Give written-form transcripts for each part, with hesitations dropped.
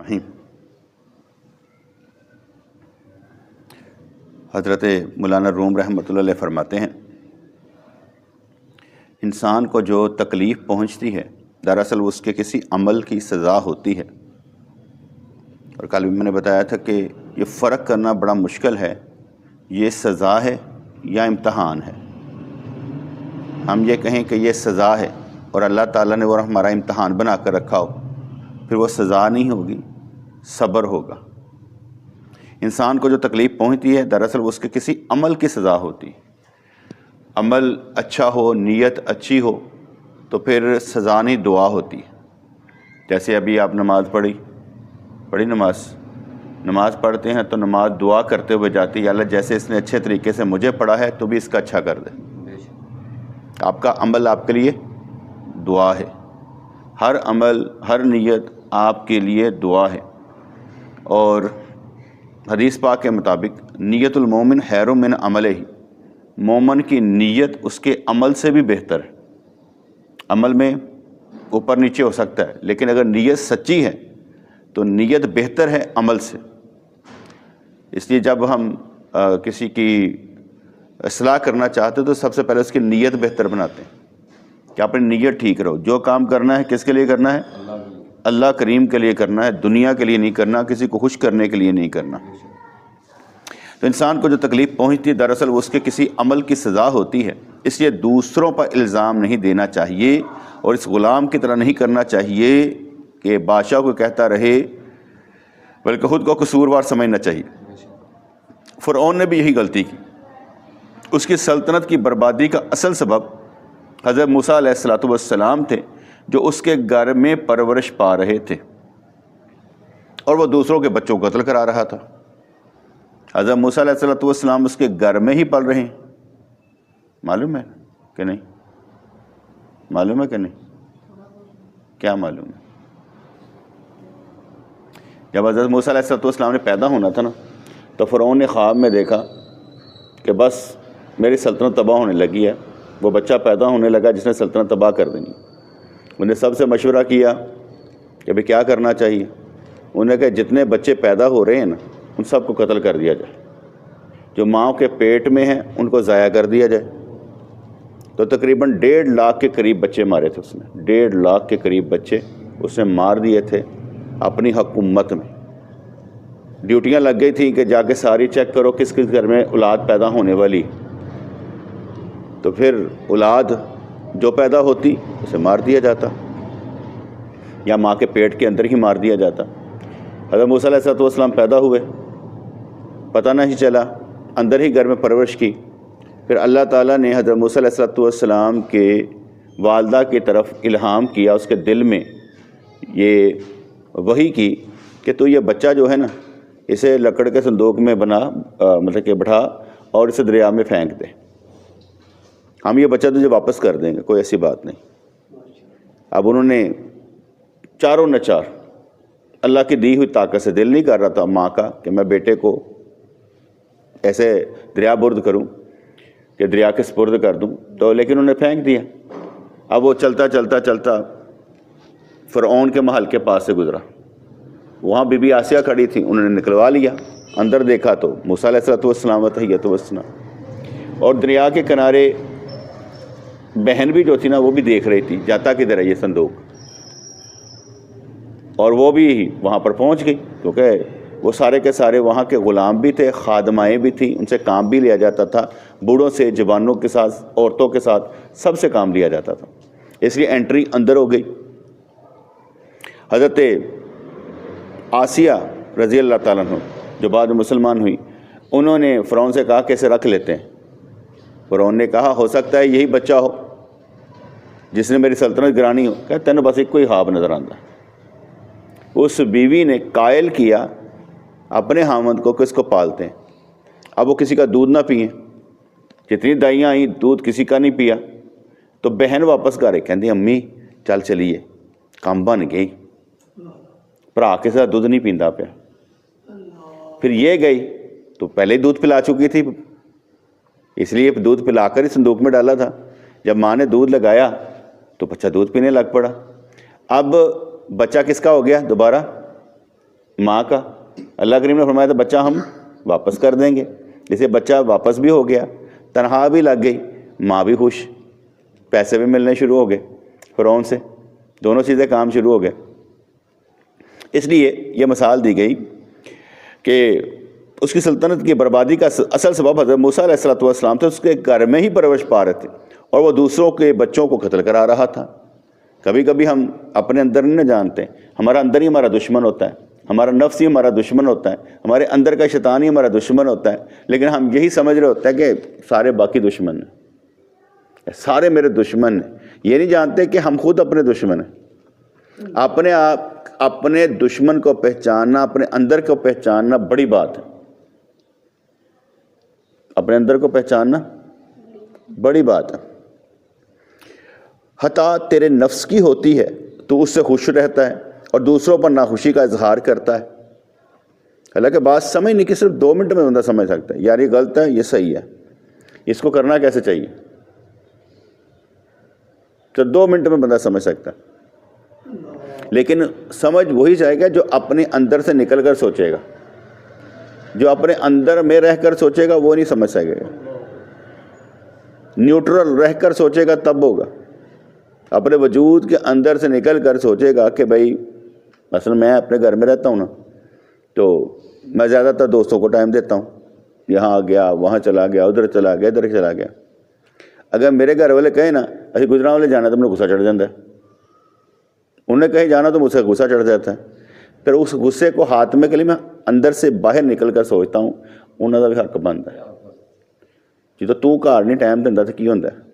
الرحیم۔ حضرت مولانا روم رحمۃ اللہ علیہ فرماتے ہیں، انسان کو جو تکلیف پہنچتی ہے دراصل اس کے کسی عمل کی سزا ہوتی ہے۔ اور کل بھی میں نے بتایا تھا کہ یہ فرق کرنا بڑا مشکل ہے، یہ سزا ہے یا امتحان ہے۔ ہم یہ کہیں کہ یہ سزا ہے اور اللہ تعالیٰ نے وہ ہمارا امتحان بنا کر رکھا ہو، پھر وہ سزا نہیں ہوگی، صبر ہوگا۔ انسان کو جو تکلیف پہنچتی ہے دراصل اس کے کسی عمل کی سزا ہوتی ہے۔ عمل اچھا ہو، نیت اچھی ہو تو پھر سزا نہیں، دعا ہوتی ہے۔ جیسے ابھی آپ نماز پڑھی نماز پڑھتے ہیں تو نماز دعا کرتے ہوئے جاتی ہے، یا اللہ جیسے اس نے اچھے طریقے سے مجھے پڑھا ہے تو بھی اس کا اچھا کر دے۔ آپ کا عمل آپ کے لیے دعا ہے، ہر عمل ہر نیت آپ کے لیے دعا ہے۔ اور حدیث پاک کے مطابق نیت المومن خیر من عملہ، مومن کی نیت اس کے عمل سے بھی بہتر ہے۔ عمل میں اوپر نیچے ہو سکتا ہے، لیکن اگر نیت سچی ہے تو نیت بہتر ہے عمل سے۔ اس لیے جب ہم کسی کی اصلاح کرنا چاہتے تو سب سے پہلے اس کی نیت بہتر بناتے ہیں کہ اپنی نیت ٹھیک رہو۔ جو کام کرنا ہے کس کے لیے کرنا ہے؟ اللہ کریم کے لیے کرنا ہے، دنیا کے لیے نہیں کرنا، کسی کو خوش کرنے کے لیے نہیں کرنا۔ تو انسان کو جو تکلیف پہنچتی ہے دراصل اس کے کسی عمل کی سزا ہوتی ہے۔ اس لیے دوسروں پر الزام نہیں دینا چاہیے، اور اس غلام کی طرح نہیں کرنا چاہیے کہ بادشاہ کو کہتا رہے، بلکہ خود کو قصوروار سمجھنا چاہیے۔ فرعون نے بھی یہی غلطی کی۔ اس کی سلطنت کی بربادی کا اصل سبب حضرت موسیٰ علیہ السلام تھے، جو اس کے گھر میں پرورش پا رہے تھے، اور وہ دوسروں کے بچوں کو قتل کرا رہا تھا۔ حضرت موسیٰ علیہ السلام اس کے گھر میں ہی پل رہے ہیں۔ معلوم ہے کہ نہیں؟ معلوم ہے کہ نہیں؟ کیا معلوم ہے؟ جب حضرت موسیٰ علیہ السلام نے پیدا ہونا تھا نا، تو فرعون نے خواب میں دیکھا کہ بس میری سلطنت تباہ ہونے لگی ہے۔ وہ بچہ پیدا ہونے لگا جس نے سلطنت تباہ کر دینی۔ انہوں نے سب سے مشورہ کیا کہ بھئی کیا کرنا چاہیے۔ انہوں نے کہا جتنے بچے پیدا ہو رہے ہیں نا ان سب کو قتل کر دیا جائے، جو ماں کے پیٹ میں ہیں ان کو ضائع کر دیا جائے۔ تو تقریباً 1.5 لاکھ کے قریب بچے مارے تھے اس نے، 1.5 لاکھ کے قریب بچے اس نے مار دیے تھے اپنی حکومت میں۔ ڈیوٹیاں لگ گئی تھیں کہ جا کے ساری چیک کرو کس کس گھر میں اولاد پیدا ہونے والی، تو پھر اولاد جو پیدا ہوتی اسے مار دیا جاتا، یا ماں کے پیٹ کے اندر ہی مار دیا جاتا۔ حضرت موسیٰ علیہ السلام پیدا ہوئے، پتہ نہیں چلا، اندر ہی گھر میں پرورش کی۔ پھر اللہ تعالیٰ نے حضرت موسیٰ علیہ السلام کے والدہ کی طرف الہام کیا، اس کے دل میں یہ وحی کی کہ تو یہ بچہ جو ہے نا اسے لکڑ کے صندوق میں مطلب کہ بٹھا اور اسے دریا میں پھینک دے، ہم یہ بچہ تجھے واپس کر دیں گے، کوئی ایسی بات نہیں۔ اب انہوں نے چاروں نچار، اللہ کی دی ہوئی طاقت سے، دل نہیں کر رہا تھا ماں کا کہ میں بیٹے کو ایسے دریا برد کروں کہ دریا کے سپرد کر دوں، تو لیکن انہوں نے پھینک دیا۔ اب وہ چلتا چلتا چلتا فرعون کے محل کے پاس سے گزرا، وہاں بی بی آسیہ کھڑی تھی، انہوں نے نکلوا لیا۔ اندر دیکھا تو موسیٰ علیہ السلام و تحیۃ والسلام، اور دریا کے کنارے بہن بھی جو تھی نا وہ بھی دیکھ رہی تھی جاتا کدھر ہے یہ صندوق، اور وہ بھی وہاں پر پہنچ گئی، کیونکہ وہ سارے کے سارے وہاں کے غلام بھی تھے، خادمائیں بھی تھیں، ان سے کام بھی لیا جاتا تھا، بوڑھوں سے، جوانوں کے ساتھ، عورتوں کے ساتھ، سب سے کام لیا جاتا تھا، اس لیے انٹری اندر ہو گئی۔ حضرت آسیہ رضی اللہ تعالیٰ عنہ جو بعد میں مسلمان ہوئی، انہوں نے فرعون سے کہا کہ اسے رکھ لیتے ہیں۔ فرعون نے کہا ہو سکتا ہے یہی بچہ ہو جس نے میری سلطنت گرانی ہو۔ کہ تینوں بس ایک کوئی خواب نظر آتا۔ اس بیوی نے قائل کیا اپنے خاوند کو کہ اس کو پالتے ہیں، اب وہ کسی کا دودھ نہ پئیں، جتنی دائیاں آئیں دودھ کسی کا نہیں پیا۔ تو بہن واپس گھر کہندی امی چل چلیے، کام بن گئی، بھرا کے ساتھ دودھ نہیں پیندا پیا۔ پھر یہ گئی تو پہلے ہی دودھ پلا چکی تھی، اس لیے دودھ پلا کر ہی صندوق میں ڈالا تھا۔ جب ماں نے دودھ لگایا تو بچہ دودھ پینے لگ پڑا۔ اب بچہ کس کا ہو گیا؟ دوبارہ ماں کا اللہ کریم نے فرمایا تھا بچہ ہم واپس کر دیں گے، جسے بچہ واپس بھی ہو گیا، تنخواہ بھی لگ گئی، ماں بھی خوش، پیسے بھی ملنے شروع ہو گئے فرعون سے، دونوں چیزیں کام شروع ہو گئے۔ اس لیے یہ مثال دی گئی کہ اس کی سلطنت کی بربادی کا اصل سبب حضرت موسیٰ علیہ السلام تھے، اس کے گھر میں ہی پرورش پا رہے تھے اور وہ دوسروں کے بچوں کو قتل کرا رہا تھا۔ کبھی کبھی ہم اپنے اندر نہیں جانتے، ہمارا اندر ہی ہمارا دشمن ہوتا ہے، ہمارا نفس ہی ہمارا دشمن ہوتا ہے، ہمارے اندر کا شیطان ہی ہمارا دشمن ہوتا ہے، لیکن ہم یہی سمجھ رہے ہوتے ہیں کہ سارے باقی دشمن ہیں، سارے میرے دشمن ہیں، یہ نہیں جانتے کہ ہم خود اپنے دشمن ہیں۔ اپنے دشمن کو پہچاننا، اپنے اندر کو پہچاننا بڑی بات ہے، اپنے اندر کو پہچاننا بڑی بات ہے۔ حتیٰ تیرے نفس کی ہوتی ہے تو اس سے خوش رہتا ہے اور دوسروں پر ناخوشی کا اظہار کرتا ہے۔ حالانکہ بات سمجھ نہیں کہ صرف 2 منٹ میں بندہ سمجھ سکتا ہے، یار یہ غلط ہے، یہ صحیح ہے، اس کو کرنا کیسے چاہیے، تو 2 منٹ میں بندہ سمجھ سکتا ہے۔ لیکن سمجھ وہی جائے گا جو اپنے اندر سے نکل کر سوچے گا، جو اپنے اندر میں رہ کر سوچے گا وہ نہیں سمجھ سکے گا، نیوٹرل رہ کر سوچے گا تب ہوگا۔ اپنے وجود کے اندر سے نکل کر سوچے گا کہ بھائی مثلا میں اپنے گھر میں رہتا ہوں نا، تو میں زیادہ تر دوستوں کو ٹائم دیتا ہوں، یہاں گیا، وہاں چلا گیا، ادھر چلا گیا، ادھر چلا گیا۔ اگر میرے گھر والے کہیں نا اسی گجرا والے جانا تو مجھے غصہ چڑھ جاتا ہے، انہیں کہیں جانا تو مجھ سے غصہ چڑھ جاتا ہے، پھر اس غصے کو ہاتھ میں کے لیے میں اندر سے باہر نکل کر سوچتا ہوں انہوں کا بھی حق بنتا ہے جی، تو گھر نہیں ٹائم دینا تو کی ہوتا ہے،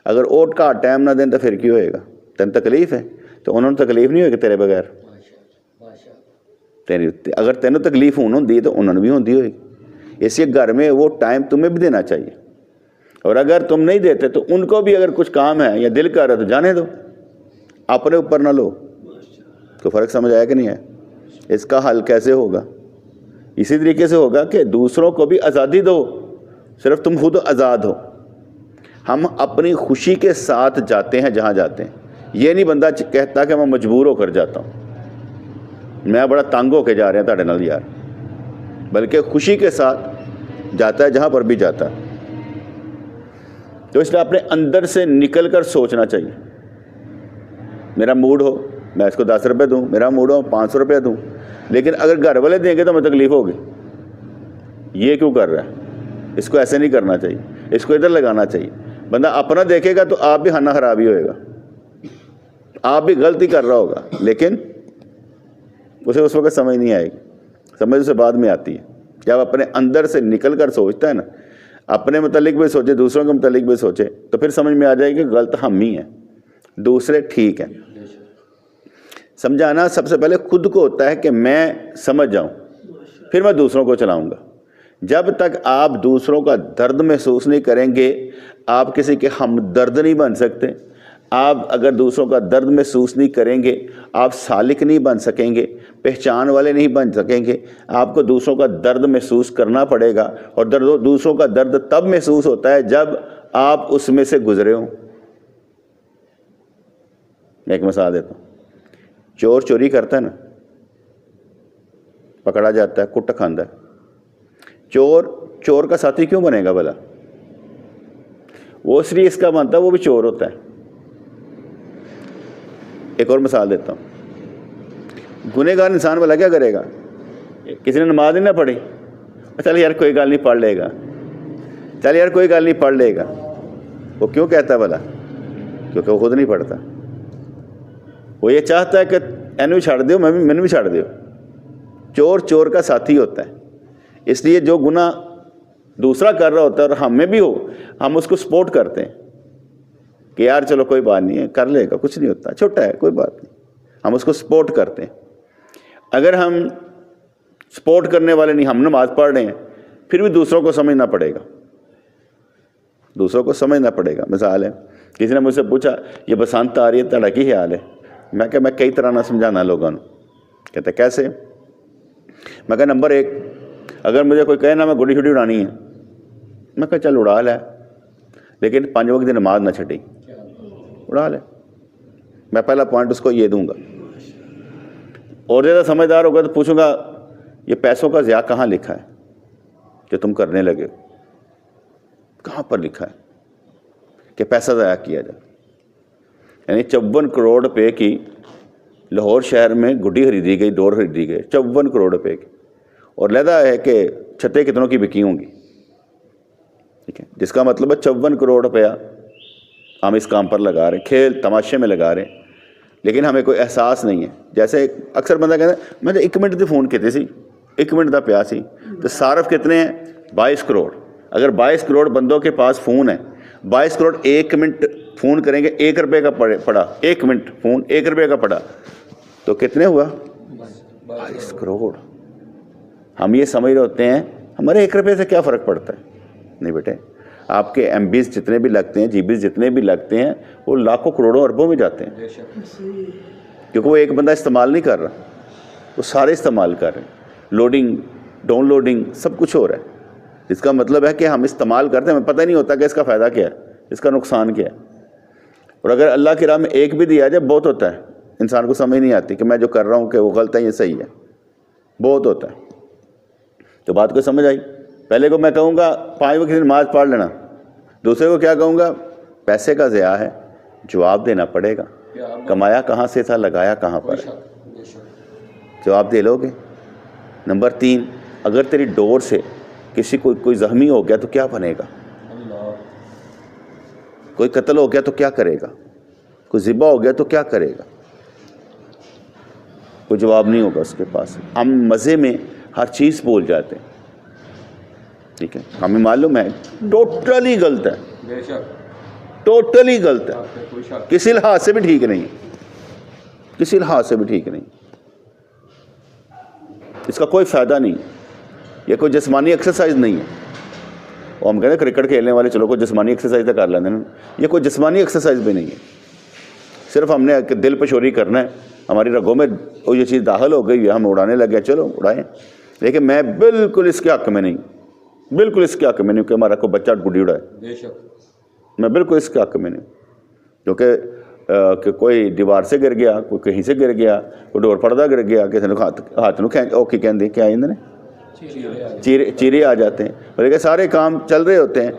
اگر وہ گھر ٹائم نہ دیں تو پھر کی ہوئے گا، تین تکلیف ہے تو انہوں نے تکلیف نہیں ہوئے گی تیرے بغیر، اگر تینوں تکلیف ہوتی تو انہوں نے بھی ہوتی ہوئے گی، اس لیے گھر میں وہ ٹائم تمہیں بھی دینا چاہیے، اور اگر تم نہیں دیتے تو ان کو بھی اگر کچھ کام ہے یا دل کر رہا ہے تو جانے دو، اپنے اوپر نہ لو۔ تو فرق سمجھ آیا کہ نہیں ہے؟ اس کا حل کیسے ہوگا؟ اسی طریقے سے ہوگا کہ دوسروں کو بھی آزادی دو، صرف تم خود آزاد ہو۔ ہم اپنی خوشی کے ساتھ جاتے ہیں جہاں جاتے ہیں، یہ نہیں بندہ کہتا کہ میں مجبور ہو کر جاتا ہوں، میں بڑا تنگ ہو کے جا رہا ہوں تاڑے نال یار، بلکہ خوشی کے ساتھ جاتا ہے جہاں پر بھی جاتا ہے۔ تو اس لیے اپنے اندر سے نکل کر سوچنا چاہیے۔ میرا موڈ ہو میں اس کو 10 روپے دوں، میرا موڈ ہو 500 روپے دوں، لیکن اگر گھر والے دیں گے تو مجھے تکلیف ہوگی، یہ کیوں کر رہا ہے، اس کو ایسے نہیں کرنا چاہیے، اس کو ادھر لگانا چاہیے۔ بندہ اپنا دیکھے گا تو آپ بھی ہنہ خرابی ہوئے گا، آپ بھی غلطی کر رہا ہوگا، لیکن اسے اس وقت سمجھ نہیں آئے گی، سمجھ اسے بعد میں آتی ہے۔ جب اپنے اندر سے نکل کر سوچتا ہے نا، اپنے متعلق بھی سوچے، دوسروں کے متعلق بھی سوچے، تو پھر سمجھ میں آ جائے گی کہ غلط ہم ہی ہیں، دوسرے ٹھیک ہیں۔ سمجھانا سب سے پہلے خود کو ہوتا ہے کہ میں سمجھ جاؤں، پھر میں دوسروں کو چلاؤں گا۔ جب تک آپ دوسروں کا درد محسوس نہیں کریں گے، آپ کسی کے ہمدرد نہیں بن سکتے۔ آپ اگر دوسروں کا درد محسوس نہیں کریں گے، آپ سالک نہیں بن سکیں گے، پہچان والے نہیں بن سکیں گے۔ آپ کو دوسروں کا درد محسوس کرنا پڑے گا، اور دوسروں کا درد تب محسوس ہوتا ہے جب آپ اس میں سے گزرے ہوں۔ میں ایک مثال دیتا ہوں، چور چوری کرتا ہے نا، پکڑا جاتا ہے، کٹ کھاندہ ہے، چور کا ساتھی کیوں بنے گا بھلا؟ وہ اس لیے اس کا بنتا ہے وہ بھی چور ہوتا ہے۔ ایک اور مثال دیتا ہوں، گنہگار انسان بھلا کیا کرے گا؟ کسی نے نماز نہیں نہ پڑھی، چل یار کوئی گل نہیں پڑھ لے گا، چل یار کوئی گل نہیں پڑھ لے گا، وہ کیوں کہتا ہے بھلا؟ کیونکہ وہ خود نہیں پڑھتا، وہ یہ چاہتا ہے کہ اینو بھی چھاڑ دیو، میں بھی چھاڑ دیو۔ چور کا ساتھی ہوتا ہے، اس لیے جو گناہ دوسرا کر رہا ہوتا ہے اور ہم میں بھی ہو، ہم اس کو سپورٹ کرتے ہیں کہ یار چلو کوئی بات نہیں ہے، کر لے گا، کچھ نہیں ہوتا، چھوٹا ہے، کوئی بات نہیں، ہم اس کو سپورٹ کرتے ہیں۔ اگر ہم سپورٹ کرنے والے نہیں، ہم نماز پڑھ رہے ہیں، پھر بھی دوسروں کو سمجھنا پڑے گا، دوسروں کو سمجھنا پڑے گا۔ مثال ہے، کسی نے مجھ سے پوچھا یہ بسنت آ رہی ہے تہاڈا کی خیال ہے؟ میں کہا میں کئی طرح نہ سمجھانا لوگوں نے۔ کہتے کیسے؟ میں کہا نمبر 1، اگر مجھے کوئی کہے نا میں گڈی شڈی اڑانی ہے، میں کہا چل اڑا لے، لیکن 5 وقت کی نماز نہ چھٹی، اڑا لے۔ میں پہلا پوائنٹ اس کو یہ دوں گا۔ اور زیادہ سمجھدار ہوگا تو پوچھوں گا یہ پیسوں کا ضیاع کہاں لکھا ہے کہ تم کرنے لگے؟ کہاں پر لکھا ہے کہ پیسہ ضائع کیا جائے؟ یعنی 54 کروڑ روپے کی لاہور شہر میں گڈی خریدی گئی، ڈور خریدی گئی 54 کروڑ روپے کی، اور لہذا ہے کہ چھتیں کتنوں کی بکی ہوں گی، ٹھیک ہے، جس کا مطلب ہے 54 کروڑ روپیہ ہم اس کام پر لگا رہے ہیں، کھیل تماشے میں لگا رہے ہیں، لیکن ہمیں کوئی احساس نہیں ہے۔ جیسے اکثر بندہ کہتا ہے میں 1 منٹ سے فون کیتے سی، 1 منٹ کا پیا سی، تو صارف کتنے ہیں؟ 22 کروڑ۔ اگر 22 کروڑ بندوں کے پاس فون ہے، 22 کروڑ 1 منٹ فون کریں گے، 1 روپے کا پڑا، 1 منٹ فون 1 روپے کا پڑا، تو کتنے ہوا؟ 22 کروڑ۔ ہم یہ سمجھ رہے ہوتے ہیں ہمارے 1 روپے سے کیا فرق پڑتا ہے؟ نہیں بیٹے، آپ کے ایم بیز جتنے بھی لگتے ہیں، جی بیز جتنے بھی لگتے ہیں، وہ لاکھوں کروڑوں اربوں میں جاتے ہیں، کیونکہ وہ ایک بندہ استعمال نہیں کر رہا، وہ سارے استعمال کر رہے ہیں، لوڈنگ ڈاؤن لوڈنگ سب کچھ ہو رہا ہے، جس کا مطلب ہے کہ ہم استعمال کرتے ہیں، ہمیں پتہ نہیں ہوتا کہ اس کا فائدہ کیا ہے، اس کا نقصان کیا ہے۔ اور اگر اللہ کی راہ میں ایک بھی دیا جائے بہت ہوتا ہے، انسان کو سمجھ نہیں آتی کہ میں جو کر رہا ہوں کہ وہ غلط ہے یہ صحیح ہے، بہت ہوتا ہے۔ تو بات کو سمجھ آئی؟ پہلے کو میں کہوں گا 5 وقت کی نماز پڑھ لینا، دوسرے کو کیا کہوں گا؟ پیسے کا ضیاع ہے، جواب دینا پڑے گا، کمایا کہاں سے تھا، لگایا کہاں پر، جواب دے لو گے؟ نمبر 3، اگر تیری ڈور سے کسی کو کوئی زخمی ہو گیا تو کیا بنے گا؟ کوئی قتل ہو گیا تو کیا کرے گا؟ کوئی ذبح ہو گیا تو کیا کرے گا؟ کوئی جواب نہیں ہوگا اس کے پاس۔ ہم مزے میں ہر چیز بول جاتے ہیں، ٹھیک ہے، ہمیں معلوم ہے ٹوٹلی غلط ہے، ٹوٹلی غلط ہے، کسی لحاظ سے بھی ٹھیک نہیں، کسی لحاظ سے بھی ٹھیک نہیں، اس کا کوئی فائدہ نہیں، یہ کوئی جسمانی ایکسرسائز نہیں ہے۔ اور ہم کہتے ہیں کرکٹ کھیلنے والے چلو کوئی جسمانی ایکسرسائز تو کر لیتے ہیں، یہ کوئی جسمانی ایکسرسائز بھی نہیں ہے، صرف ہم نے دل پہ چوری کرنا ہے، ہماری رگوں میں وہ یہ چیز داخل ہو گئی ہے، ہم اڑانے لگے، چلو اڑائیں، لیکن میں بالکل اس کے حق میں نہیں، بالکل اس کے حق میں نہیں کہ ہمارا کوئی بچہ گڈی اڑائے، میں بالکل اس کے حق میں نہیں، کیونکہ کوئی دیوار سے گر گیا، کوئی کہیں سے گر گیا، کوئی ڈور پردہ گر گیا، کسی نے ہاتھ اوکھی کہندے کیا آئندے چیرے آ جاتے ہیں، لیکن سارے کام چل رہے ہوتے ہیں،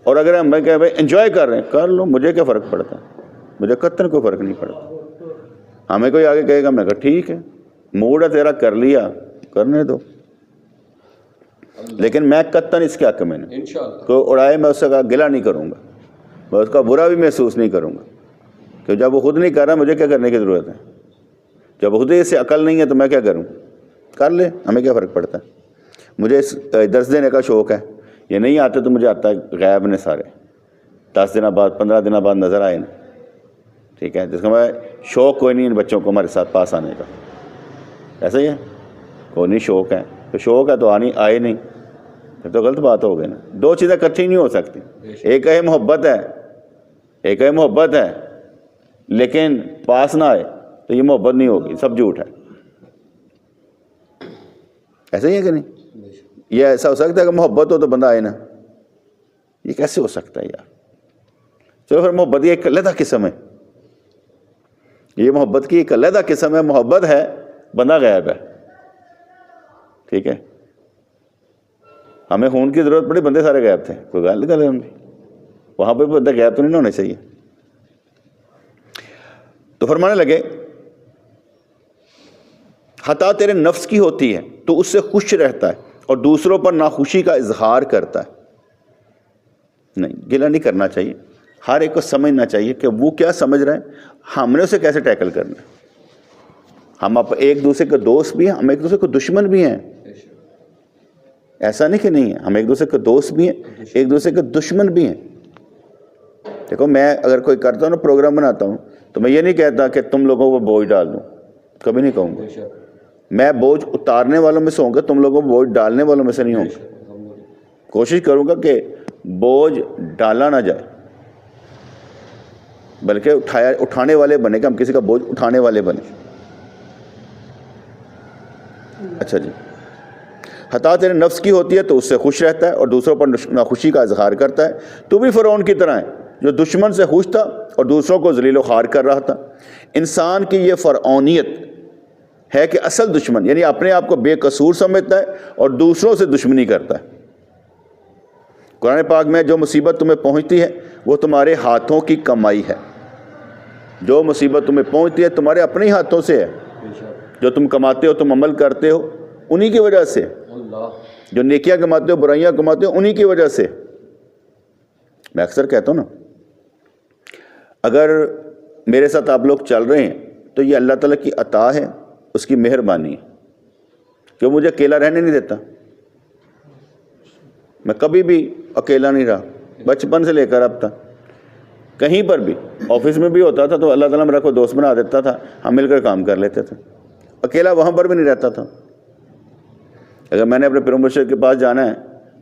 اور اگر ہم کہ بھائی انجوائے کر رہے ہیں کر لو، مجھے کیا فرق پڑتا ہے؟ مجھے قطن کوئی فرق نہیں پڑتا۔ ہمیں کوئی آگے کہے گا، میں کہا ٹھیک ہے موڈ ہے تیرا، کر لیا، کرنے دو، لیکن میں قطن اس کے حق میں نہیں، کوئی اڑائے میں اس کا گلہ نہیں کروں گا، میں اس کا برا بھی محسوس نہیں کروں گا، کہ جب وہ خود نہیں کر رہا مجھے کیا کرنے کی ضرورت ہے؟ جب خود سے عقل نہیں ہے تو میں کیا کروں؟ کر لے، ہمیں کیا فرق پڑتا ہے؟ مجھے اس درس دینے کا شوق ہے، یہ نہیں آتے تو مجھے آتا ہے غیب نے سارے، 10 دن بعد 15 دن بعد نظر آئے نا، ٹھیک ہے، جس کا میں شوق کوئی نہیں ان بچوں کو ہمارے ساتھ پاس آنے کا، ایسا ہی ہے، کوئی نہیں شوق ہے تو شوق ہے تو آئے نہیں، پھر تو غلط بات ہو گئی نا، 2 چیزیں اکٹھی نہیں ہو سکتی، ایک ہے محبت ہے، ایک ہے محبت ہے، لیکن پاس نہ آئے تو یہ محبت نہیں ہوگی، سب جھوٹ ہے، ایسا ہی ہے کہ نہیں؟ یہ ایسا ہو سکتا ہے کہ محبت ہو تو بندہ آئے نا؟ یہ کیسے ہو سکتا ہے یار؟ چلو پھر محبت یہ ایک علیحدہ قسم ہے، یہ محبت کی ایک علیحدہ قسم ہے، محبت ہے بندہ غائب ہے، ٹھیک ہے، ہمیں خون کی ضرورت پڑی، بندے سارے غائب تھے، کوئی غلط ہے ہم وہاں پہ بندہ غائب تو نہیں ہونے چاہیے۔ تو فرمانے لگے خطا تیرے نفس کی ہوتی ہے تو اس سے خوش رہتا ہے اور دوسروں پر ناخوشی کا اظہار کرتا ہے۔ نہیں، گلہ نہیں کرنا چاہیے، ہر ایک کو سمجھنا چاہیے کہ وہ کیا سمجھ رہے ہیں، ہم نے اسے کیسے ٹیکل کرنا ہے۔ ہم ایک دوسرے کے دوست بھی ہیں، ہم ایک دوسرے کے دشمن بھی ہیں، ایسا نہیں کہ نہیں ہے، ہم ایک دوسرے کے دوست بھی ہیں، ایک دوسرے کے دشمن بھی ہیں۔ دیکھو میں اگر کوئی کرتا ہوں نا، پروگرام بناتا ہوں، تو میں یہ نہیں کہتا کہ تم لوگوں کو بوجھ ڈال دوں، کبھی نہیں کہوں گا، میں بوجھ اتارنے والوں میں سے ہوں گا، تم لوگوں کو بوجھ ڈالنے والوں میں سے نہیں ہوں گا، کوشش کروں گا کہ بوجھ ڈالا نہ جائے، بلکہ اٹھانے والے بنے کہ ہم کسی کا بوجھ اٹھانے والے بنے۔ اچھا جی، خطا تیرے نفس کی ہوتی ہے تو اس سے خوش رہتا ہے اور دوسروں پر ناخوشی کا اظہار کرتا ہے۔ تو بھی فرعون کی طرح ہے جو دشمن سے خوش تھا اور دوسروں کو ذلیل و خوار کر رہا تھا۔ انسان کی یہ فرعونیت ہے کہ اصل دشمن یعنی اپنے آپ کو بے قصور سمجھتا ہے اور دوسروں سے دشمنی کرتا ہے۔ قرآن پاک میں جو مصیبت تمہیں پہنچتی ہے وہ تمہارے ہاتھوں کی کمائی ہے۔ جو مصیبت تمہیں پہنچتی ہے تمہارے اپنے ہی ہاتھوں سے ہے، جو تم کماتے ہو، تم عمل کرتے ہو انہی کی وجہ سے، جو نیکیاں کماتے ہو، برائیاں کماتے ہو انہی کی وجہ سے۔ میں اکثر کہتا ہوں نا، اگر میرے ساتھ آپ لوگ چل رہے ہیں تو یہ اللہ تعالیٰ کی عطا ہے، اس کی مہربانی ہے کہ وہ مجھے اکیلا رہنے نہیں دیتا۔ میں کبھی بھی اکیلا نہیں رہا، بچپن سے لے کر اب تک، کہیں پر بھی، آفس میں بھی ہوتا تھا تو اللہ تعالیٰ میرا کوئی دوست بنا دیتا تھا، ہم مل کر کام کر لیتے تھے، اکیلا وہاں پر بھی نہیں رہتا تھا۔ اگر میں نے اپنے پیر مرشد کے پاس جانا ہے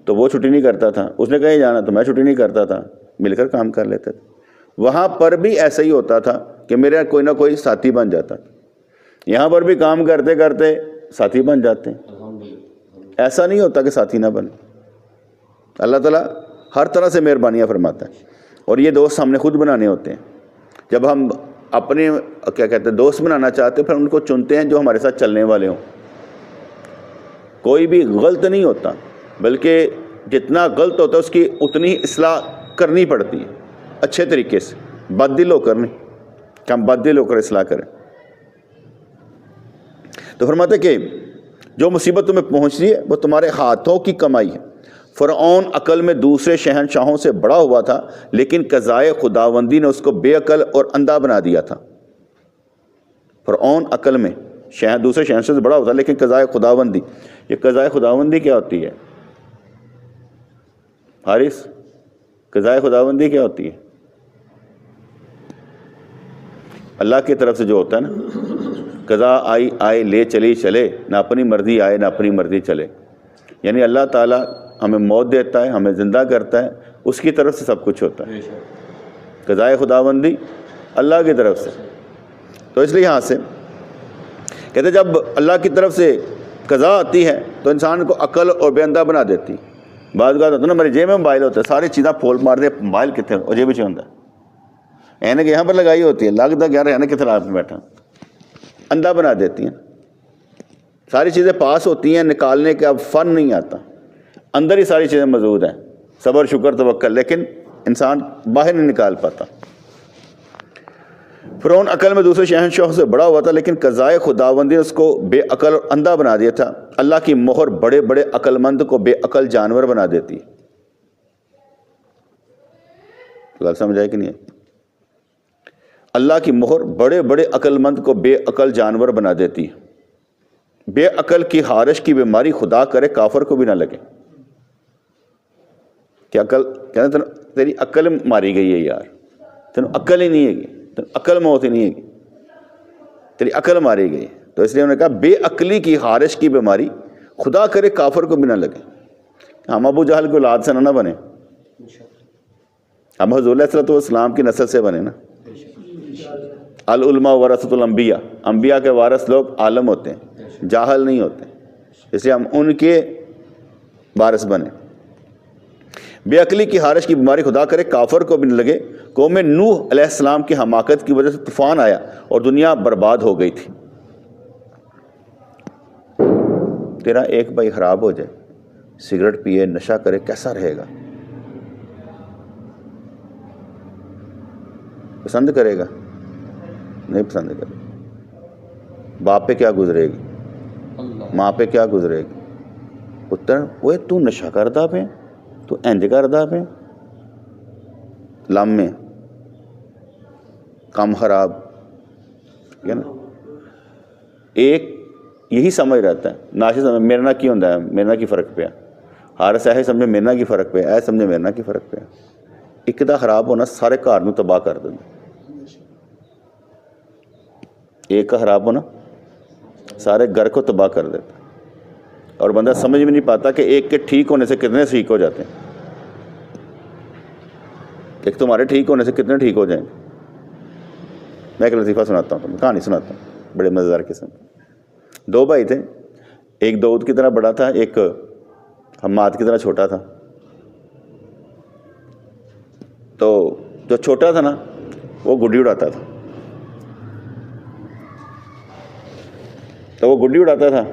تو وہ چھٹی نہیں کرتا تھا، اس نے کہیں جانا تو میں چھٹی نہیں کرتا تھا، مل کر کام کر لیتے تھے۔ وہاں پر بھی ایسا ہی ہوتا تھا کہ میرا کوئی نہ کوئی ساتھی بن جاتا تھا، یہاں پر بھی کام کرتے کرتے ساتھی بن جاتے ہیں۔ ایسا نہیں ہوتا کہ ساتھی نہ بنے، اللہ تعالیٰ ہر طرح سے مہربانیاں فرماتا ہے، اور یہ دوست ہم نے خود بنانے ہوتے ہیں۔ جب ہم اپنے کیا کہتے ہیں دوست بنانا چاہتے ہیں پھر ان کو چنتے ہیں جو ہمارے ساتھ چلنے والے ہوں۔ کوئی بھی غلط نہیں ہوتا، بلکہ جتنا غلط ہوتا ہے اس کی اتنی اصلاح کرنی پڑتی ہے اچھے طریقے سے، بد دل ہو کر نہیں کہ ہم بد دل ہو کر اصلاح کریں۔ تو فرماتے کہ جو مصیبت تمہیں پہنچ رہی ہے وہ تمہارے ہاتھوں کی کمائی ہے۔ فرعون عقل میں دوسرے شہنشاہوں سے بڑا ہوا تھا، لیکن قضائے خداوندی نے اس کو بے عقل اور اندھا بنا دیا تھا۔ فرعون عقل میں دوسرے شہنشاہ سے بڑا ہوتا، لیکن قضائے خداوندی، یہ قضائے خداوندی کیا ہوتی ہے حارث؟ قضائے خداوندی کیا ہوتی ہے؟ اللہ کی طرف سے جو ہوتا ہے نا، قضا آئی آئے، لے چلی چلے، نہ اپنی مرضی آئے نہ اپنی مرضی چلے، یعنی اللہ تعالیٰ ہمیں موت دیتا ہے، ہمیں زندہ کرتا ہے، اس کی طرف سے سب کچھ ہوتا ہے۔ قضائے خداوندی اللہ کی طرف سے۔ تو اس لیے یہاں سے کہتے ہیں جب اللہ کی طرف سے قضا آتی ہے تو انسان کو عقل اور بے اندھا بنا دیتی۔ بعض اوقات ہوتا ہے نا، میری جیب میں موبائل ہوتا ہے، ساری چیزیں پھول مار دے، موبائل کتنے اور جیب میں ہوتا ہے، اینک یہاں پر لگائی ہوتی ہے، لگتا ہے یار اینک کتنے آپ میں بیٹھا، اندھا بنا دیتی ہیں۔ ساری چیزیں پاس ہوتی ہیں، نکالنے کا اب فن نہیں آتا، اندر ہی ساری چیزیں موجود ہیں، صبر شکر توکل، لیکن انسان باہر نہیں نکال پاتا۔ فرعون عقل میں دوسرے شہنشاہوں سے بڑا ہوا تھا، لیکن قضائے خداوندی نے اس کو بے عقل اور اندھا بنا دیا تھا۔ اللہ کی مہر بڑے بڑے عقل مند کو بے عقل جانور بنا دیتی ہے۔ بات سمجھ آئی کہ نہیں ہے؟ اللہ کی مہر بڑے بڑے عقل مند کو بے عقل جانور بنا دیتی ہے۔ بے عقل کی خارش کی بیماری خدا کرے کافر کو بھی نہ لگے۔ کہ عقل کہتے ہیں تیری عقل ماری گئی ہے یار، تینوں عقل ہی نہیں ہے گی، عقل موت ہی نہیں ہے گی، تیری عقل ماری گئی۔ تو اس لیے انہوں نے کہا بے عقلی کی خارش کی بیماری خدا کرے کافر کو بھی نہ لگے۔ ہم ابو جہل کی اولاد سے نہ بنے، ہم حضور علیہ الصلوۃ والسلام کی نسل سے بنے نا۔ العلماء ورثۃ الانبیاء، انبیاء کے وارث لوگ عالم ہوتے ہیں، جاہل نہیں ہوتے، اس لیے ہم ان کے وارث بنے۔ بے عقلی کی خارش کی بیماری خدا کرے کافر کو بھی نہ لگے۔ قوم نوح علیہ السلام کی حماقت کی وجہ سے طوفان آیا اور دنیا برباد ہو گئی تھی۔ تیرا ایک بھائی خراب ہو جائے، سگریٹ پیے، نشہ کرے، کیسا رہے گا؟ پسند کرے گا؟ نہیں پسند کرے گا۔ باپ پہ کیا گزرے گی، ماں پہ کیا گزرے گی؟ پتر وہ تو نشہ کردا پہ، تو انج کردا پہ، لمے کم خراب، ٹھیک ہے نا؟ ایک یہی سمجھ رہتا ہے، ناشی سمجھ میرے نہ کی ہوتا ہے، میرے نہ کی فرق پیا، ہارس ایسے سمجھے میرے نہ کی فرق پیا، ایسے سمجھے میرے نہ کی فرق پیا۔ ایک دا خراب ہونا سارے گھر نو تباہ کر دینا، ایک کا خراب ہونا سارے گھر کو تباہ کر دیتا، اور بندہ سمجھ بھی نہیں پاتا کہ ایک کے ٹھیک ہونے سے کتنے ٹھیک ہو جاتے ہیں۔ ایک تمہارے ٹھیک ہونے سے کتنے ٹھیک ہو جائیں گے۔ میں ایک لطیفہ سناتا ہوں، تمہیں کہانی سناتا ہوں بڑے مزیدار قسم۔ دو بھائی تھے، ایک داؤد کی طرح بڑا تھا، ایک حماد کی طرح چھوٹا تھا۔ تو جو چھوٹا تھا نا وہ گڈی اڑاتا تھا، تو وہ گڈی اڑاتا تھا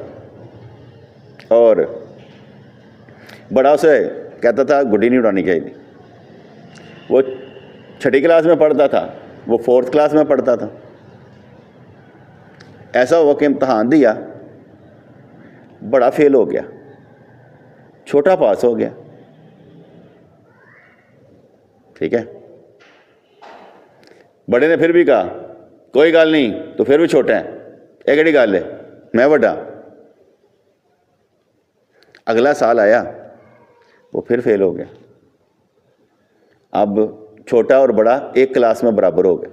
اور بڑا اسے کہتا تھا گڈی نہیں اڑانی چاہیے. وہ 6ٹھی کلاس میں پڑھتا تھا, وہ 4تھ کلاس میں پڑھتا تھا. ایسا ہوا کہ امتحان دیا, بڑا فیل ہو گیا, چھوٹا پاس ہو گیا. ٹھیک ہے, بڑے نے پھر بھی کہا کوئی گل نہیں, تو پھر بھی چھوٹا ہے, یہ کہڑی گل ہے, میں بڑا. اگلا سال آیا, وہ پھر فیل ہو گیا. اب چھوٹا اور بڑا ایک کلاس میں برابر ہو گئے.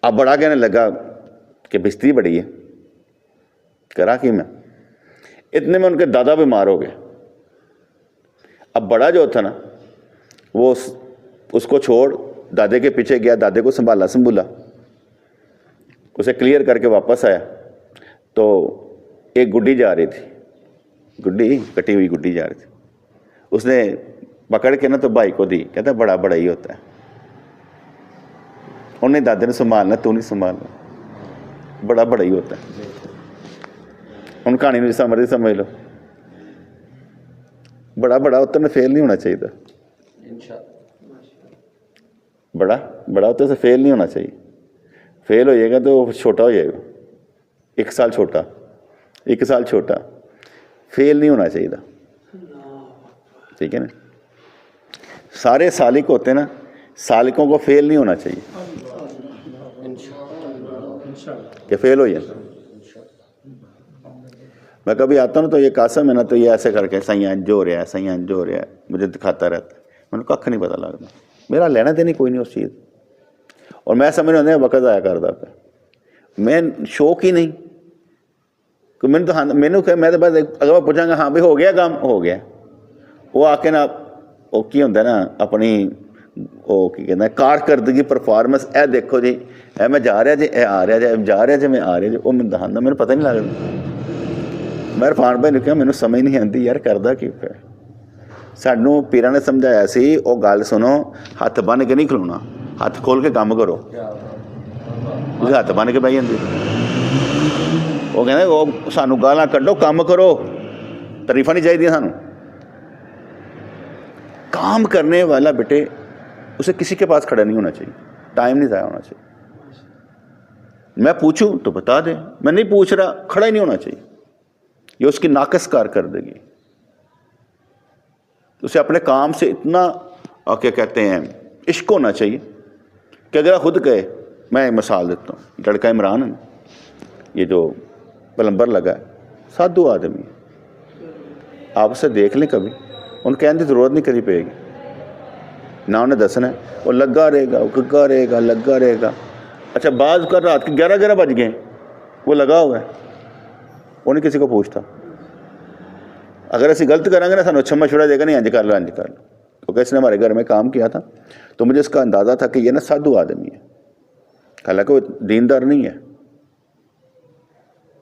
اب بڑا کہنے لگا کہ بستری بڑی ہے, کرا کہ میں. اتنے میں ان کے دادا بیمار ہو گئے. اب بڑا جو تھا نا, وہ اس کو چھوڑ دادے کے پیچھے گیا, دادے کو سنبھولا, اسے کلیئر کر کے واپس آیا. تو ایک گڈی جا رہی تھی, گڈی کٹی ہوئی گڈی جا رہی تھی. اس نے پکڑ کے نا تو بھائی کو دی, کہتا بڑا بڑا ہی ہوتا ہے, انہیں دادے نے سنبھالنا, تو نہیں سنبھالنا, بڑا بڑا ہی ہوتا ہے. ان کہانی میں جیسا مرضی سمجھ لو, بڑا بڑا ہوتا ہے, فیل نہیں ہونا چاہیے تھا. بڑا بڑا ہوتا ہے, فیل نہیں ہونا چاہیے. فیل ہو جائے گا تو چھوٹا ہو جائے گا, 1 سال چھوٹا, 1 سال چھوٹا, فیل نہیں ہونا چاہیے تھا. ٹھیک ہے نا, سارے سالک ہوتے ہیں نا, سالکوں کو فیل نہیں ہونا چاہیے کہ فیل ہو جائے. میں کبھی آتا ہوں تو یہ قاسم ہے نا, تو یہ ایسے کر کے سیاں جو رہا ہے, سیاں جو رہا ہے, مجھے دکھاتا رہتا ہے. میں نے کھ نہیں پتہ لگتا, میرا لینا دینا کوئی نہیں اس چیز. اور میں سمجھ رہا وقت ضائع کرتا پہ, میں شوق ہی نہیں کہ میں تو میں تو بس اگر میں پوچھاں گا ہاں بھائی ہو گیا کام, ہو گیا. وہ آ کے نا وہ کی ہوتا ہے نا اپنی وہ کی کہنا ہے کارکردگی پرفارمنس, اے دیکھو جی اے میں جا رہا جی, اے آ رہا جی, جا رہا جی, میں آ رہا جی. وہ میں دکھانا, میرے پتہ نہیں لگتا. میں عرفان بھائی نے کہا مینوں سمجھ نہیں آتی یار کردا کی پیا. سانوں پیراں نے سمجھایا سی, وہ گل سنو, ہاتھ بن کے نہیں کھلونا, ہاتھ کھول کے کام کرو. تسی ہاتھ بن کے بہ جاندے, وہ کہندے وہ سانوں گالاں کڈو, کام کرو, تعریفاں نہیں چاہیے سانوں. کام کرنے والا بیٹے اسے کسی کے پاس کھڑا نہیں ہونا چاہیے, ٹائم نہیں ضائع ہونا چاہیے. میں پوچھوں تو بتا دے, میں نہیں پوچھ رہا, کھڑا ہی نہیں ہونا چاہیے. یہ اس کی ناقص کارکردگی. اسے اپنے کام سے اتنا کیا کہتے ہیں عشق ہونا چاہیے کہ اگر خود کہے, میں مثال دیتا ہوں, لڑکا عمران ہے, یہ جو پلمبر لگا ہے, سادھو آدمی ہے, آپ اسے دیکھ لیں کبھی, ان کہنے کی ضرورت نہیں کبھی پڑے گی, نہ انہیں دسنا ہے, وہ لگا رہے گا, وہ لگا رہے گا, لگا رہے گا. اچھا بعض کر رات کے 11 بج گئے, وہ لگا ہوا ہے, وہ نہیں کسی کو پوچھتا. اگر اسی غلط کریں گے نا, سانوں اچھا مشورہ دے گا, نہیں انج کر لو, انج کر لو. کیونکہ اس نے ہمارے گھر میں کام کیا تھا تو مجھے اس کا اندازہ تھا کہ یہ نا سادھو آدمی ہے. حالانکہ وہ دیندار نہیں ہے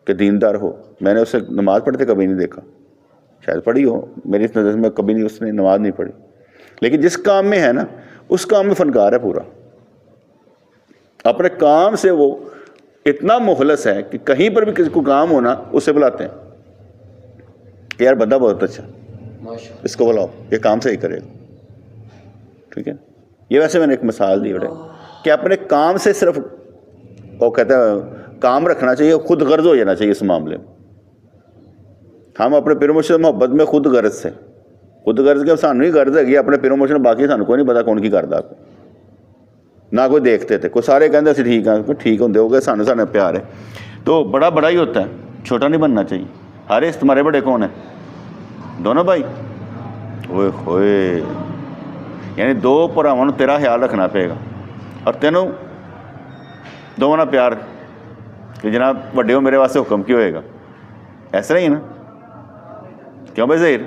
کہ دیندار ہو. میں نے اسے نماز پڑھتے کبھی نہیں دیکھا, شاید پڑھی ہو, میری اس نظر میں کبھی نہیں اس نے نماز نہیں پڑھی. لیکن جس کام میں ہے نا, اس کام میں فنکار ہے پورا. اپنے کام سے وہ اتنا مخلص ہے کہ کہیں پر بھی کسی کو کام ہونا اسے بلاتے ہیں کہ یار بندہ بہت اچھا, اس کو بلاؤ, یہ کام صحیح کرے گا. ٹھیک ہے, یہ ویسے میں نے ایک مثال دی بیٹے کہ اپنے کام سے صرف وہ کہتا ہے کام رکھنا چاہیے, خود غرض ہو جانا چاہیے اس معاملے میں. ہم اپنے پیر مرشد محبت میں خود غرض سے, خود غرض کے سانوں ہی غرض ہے اپنے پیر مرشد, باقی سانوں کوئی نہیں پتا کون کی کردا, نہ کوئی دیکھتے تھے. کوئی سارے کہتے اسی ٹھیک ہیں, ٹھیک ہوندے ہو گئے, سانوں پیار ہے. تو بڑا بڑا ہی ہوتا ہے, چھوٹا نہیں بننا چاہیے. حارث تمہارے بڑے کون ہیں؟ دونوں بھائی. اوئے ہوئے, یعنی 2 بھراواں نوں تیرا خیال رکھنا پے گا, اور تینوں دونوں نال پیار کہ جناب وڈے ہو میرے واسطے حکم کی ہوئے گا. ایسا ہی ہے نا, کیوں بھائی ظہیر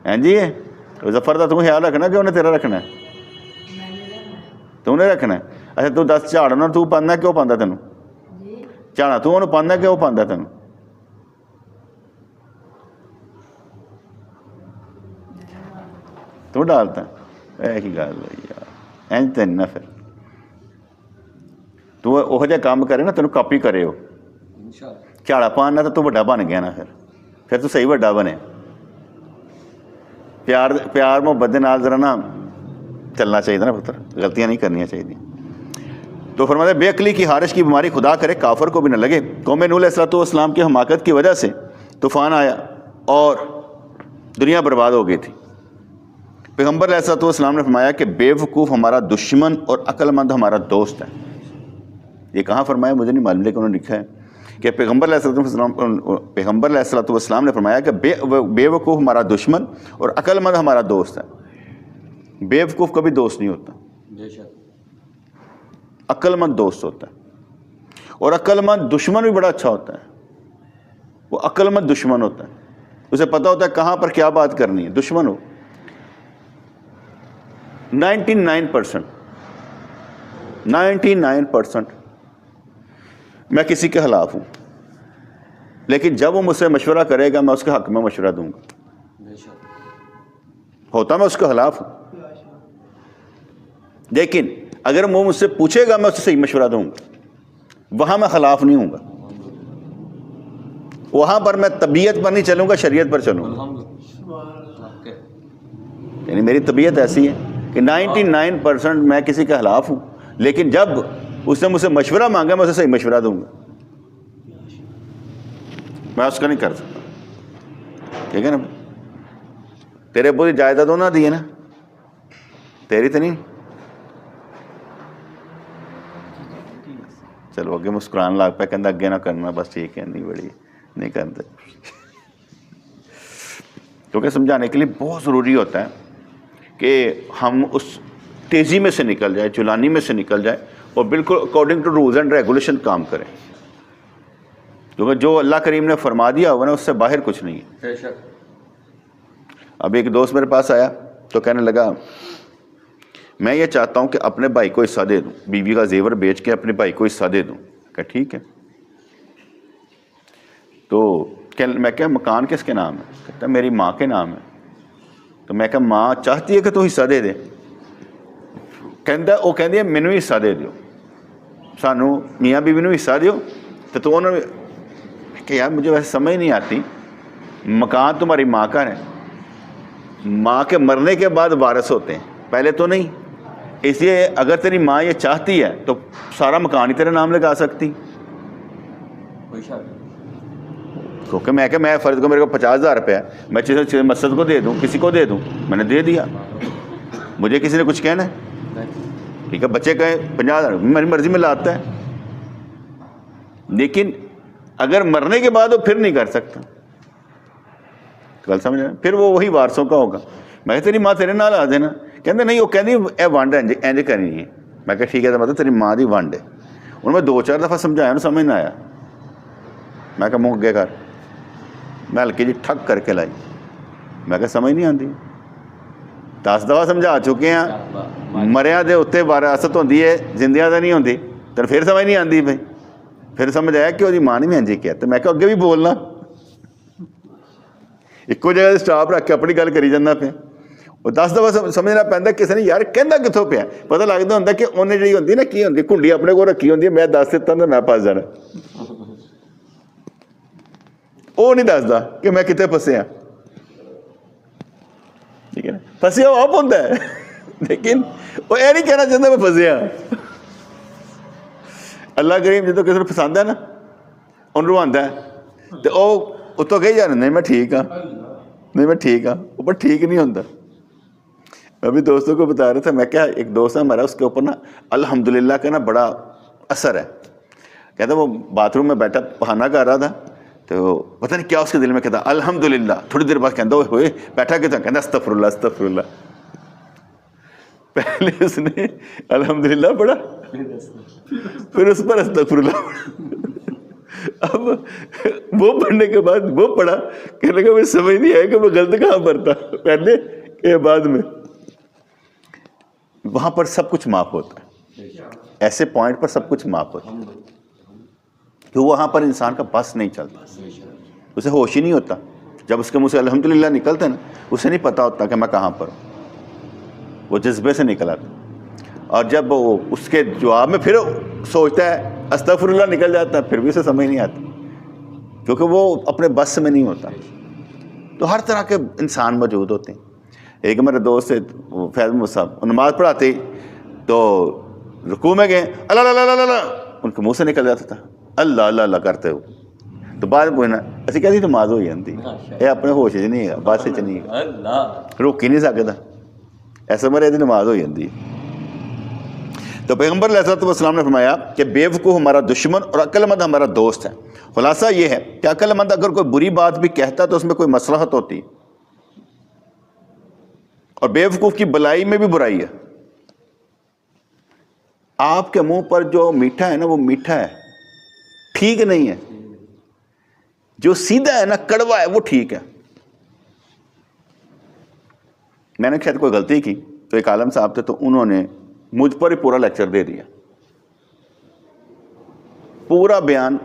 ہیں جی. ہے ظفر کا تم خیال رکھنا کہ انہیں تیرا رکھنا ہے؟ تو نے رکھنا ہے. اچھا تو دس, جھاڑ تو پانا کیوں پانا تینوں؟ جھاڑا تو انہوں پانا کیوں پانا تینوں؟ تو ڈالتا ہے, ایسی گل ہے یار, اینج تو نہ. پھر تو وہ جہ کام کرے نا تینوں کاپی کرے ہو جھاڑا پان تو وڈا بن گیا نا پھر تو صحیح وڈا بنے. پیار محبت دے نال ذرا نا چلنا چاہیے نا پتر, غلطیاں نہیں کرنی چاہیے. تو فرماتے بے عقلی کی خارش کی بیماری خدا کرے کافر کو بھی نہ لگے. قوم نوح علیہ السلام کی حماقت کی وجہ سے طوفان آیا اور دنیا برباد ہو گئی تھی. پیغمبر علیہ السلام نے فرمایا کہ بے وقوف ہمارا دشمن اور عقل مند ہمارا دوست ہے. یہ کہاں فرمایا مجھے نہیں معلوم, لیکن انہوں نے لکھا ہے کہ پیغمبر علیہ السلام نے فرمایا کہ بے وقوف ہمارا دشمن اور عقل مند ہمارا دوست ہے. بے وقوف کبھی دوست نہیں ہوتا, عقل مند دوست ہوتا ہے. اور عقل مند دشمن بھی بڑا اچھا ہوتا ہے. وہ عقل مند دشمن ہوتا ہے, اسے پتہ ہوتا ہے کہاں پر کیا بات کرنی ہے. دشمن ہو 99% میں کسی کے خلاف ہوں, لیکن جب وہ مجھ سے مشورہ کرے گا میں اس کے حق میں مشورہ دوں گا. ہوتا میں اس کے خلاف ہوں, لیکن اگر وہ مجھ سے پوچھے گا میں اس سے صحیح مشورہ دوں گا. وہاں میں خلاف نہیں ہوں گا, وہاں پر میں طبیعت پر نہیں چلوں گا, شریعت پر چلوں گا. یعنی میری طبیعت ایسی ہے کہ 99% میں کسی کے خلاف ہوں, لیکن جب اس نے مجھ سے مشورہ مانگا میں اسے صحیح مشورہ دوں گا. میں اس کا نہیں کر سکتا. ٹھیک ہے نا, تیرے ابو کی جائیداد نہ دی ہے نا, تیری تو نہیں. چلو اگے مسکران لگ پہ کہ اگے نہ کرنا, بس ٹھیک ہے نہیں بڑی نہیں کرتے. کیونکہ سمجھانے کے لیے بہت ضروری ہوتا ہے کہ ہم اس تیزی میں سے نکل جائے, چلانی میں سے نکل جائے, اور بالکل according to rules and regulation کام کریں. کیونکہ جو اللہ کریم نے فرما دیا ہوا نا اس سے باہر کچھ نہیں ہے. اب ایک دوست میرے پاس آیا تو کہنے لگا میں یہ چاہتا ہوں کہ اپنے بھائی کو حصہ دے دوں, بیوی کا زیور بیچ کے اپنے بھائی کو حصہ دے دوں. کہ ٹھیک ہے. تو میں کہا مکان کس کے نام ہے؟ کہتا میری ماں کے نام ہے. تو میں کہا ماں چاہتی ہے کہ تو حصہ دے دے؟ وہ کہندی ہے مینوں حصہ دے دیو, سانوں میاں بیوی نوں حصہ دیو. تو انہوں نے کہ یار مجھے ویسے سمجھ نہیں آتی, مکان تمہاری ماں کا ہے, ماں کے مرنے کے بعد وارث ہوتے ہیں, پہلے تو نہیں. اس لیے اگر تیری ماں یہ چاہتی ہے تو سارا مکان ہی تیرے نام لگا سکتی. کیونکہ میں کہ میں فرض کو میرے کو 50,000 روپیہ ہے, میں کسی مسجد کو دے دوں, کسی کو دے دوں, میں نے دے دیا, مجھے کسی نے کچھ کہنا ہے؟ ٹھیک ہے, بچے کہیں 50,000 میری مرضی میں لاتا ہے. لیکن اگر مرنے کے بعد وہ پھر نہیں کر سکتا, کل سمجھ رہے, پھر وہ وہی وارثوں کا ہوگا. میں کہ تیری ماں تیرے نال آ دینا. کہتے نہیں, وہ کہندی اے ونڈ انج کرنی ہے. میں کہ ٹھیک ہے, مطلب تیری ماں دی ونڈ ہے. انہوں نے 2-4 دفعہ سمجھایا, انہوں سمجھ نہ آیا. میں کہ منہ اگے کر, میں ہلکی جی ٹھک کر کے لائی. میں کہ سمجھ نہیں آتی. 10 دفعہ سمجھا چکے ہیں, مریا دے اتنے وراثت ہوتی ہے, زندیاں تو نہیں ہوتی. تو پھر سمجھ نہیں آتی بھائی. پھر سمجھ آیا کہ وہ ماں نے بھی انجی کیا. تو میں کہ اگے بھی بولنا, ایکو جگہ سٹاپ رکھ کے اپنی گل کری جانا پہ. وہ 10 دفعہ سمجھنا پہنتا کسی نے یار کہنا کتوں پیا. پتہ لگتا ہوتا کہ انہیں جی ہوتی نا کی ہوتی کنڈی اپنے کو رکھی ہوتی ہے, میں دس دیتا تو میں پس جانا. وہ نہیں دستا کہ میں کتنے پھسیا. ٹھیک ہے نا, پھسیا وہ آپ ہوتا ہے, لیکن وہ یہ نہیں کہنا چاہتا میں پھسیا. اللہ کریم جدو کسی نے پسند ہے نا انہوں آتا ہے تو وہ اتوں کہی جانے نہیں میں ٹھیک ہاں, نہیں میں ٹھیک ہاں, وہ پر ٹھیک نہیں ہوتا. میں بھی دوستوں کو بتا رہا تھا, میں کیا ایک دوست ہے ہمارا, اس کے اوپر نا الحمدللہ کا نا بڑا اثر ہے. کہتا وہ باتھ روم میں بیٹھا پہانا کر رہا تھا, تو پتہ نہیں کیا اس کے دل میں کہتا الحمدللہ. تھوڑی دیر بعد کہتا ہوئے بیٹھا کہتا کہتا استغفر اللہ استغفر اللہ. پہلے اس نے الحمدللہ پڑھا, پھر اس پر استغفر اللہ پڑھا. اب وہ پڑھنے کے بعد وہ پڑھا, کہنے لگا مجھے سمجھ نہیں آیا کہ میں غلط کہاں پر تھا, پہلے کہ بعد میں. وہاں پر سب کچھ معاف ہوتا ہے, ایسے پوائنٹ پر سب کچھ معاف ہوتا ہے, کہ وہاں پر انسان کا بس نہیں چلتا, اسے ہوش ہی نہیں ہوتا. جب اس کے منہ سے الحمدللہ نکلتا ہے نا, اسے نہیں پتا ہوتا کہ میں کہاں پر ہوں, وہ جذبے سے نکل آتا. اور جب وہ اس کے جواب میں پھر سوچتا ہے استغفر اللہ نکل جاتا ہے، پھر بھی اسے سمجھ نہیں آتی، کیونکہ وہ اپنے بس میں نہیں ہوتا. تو ہر طرح کے انسان موجود ہوتے ہیں. ایک میرے دوست سے فیض محمد صاحب نماز پڑھاتے تو رکوع میں گئے اللہ اللہ اللہ اللہ ان کے منہ سے نکل جاتا تھا اللہ اللہ اللہ کرتے ہو. تو بعد میں پوچھنا اسی کہتی نماز ہوئی جاتی یہ اپنے ہوش چ نہیں ہے، بس چ نہیں ہے، روک ہی نہیں سکتا، ایسا مرے دی نماز ہو جاتی. تو پیغمبر علیہ الصلوۃ والسلام نے فرمایا کہ بے وقوف ہمارا دشمن اور عقل مند ہمارا دوست ہے. خلاصہ یہ ہے کہ عقل مند اگر کوئی بری بات بھی کہتا تو اس میں کوئی مصلحت ہوتی، اور بے وقوف کی بلائی میں بھی برائی ہے. آپ کے منہ پر جو میٹھا ہے نا وہ میٹھا ہے، ٹھیک نہیں ہے. جو سیدھا ہے نا کڑوا ہے وہ ٹھیک ہے. میں نے شاید کوئی غلطی کی تو ایک عالم صاحب تھے تو انہوں نے مجھ پر ہی پورا لیکچر دے دیا، پورا بیان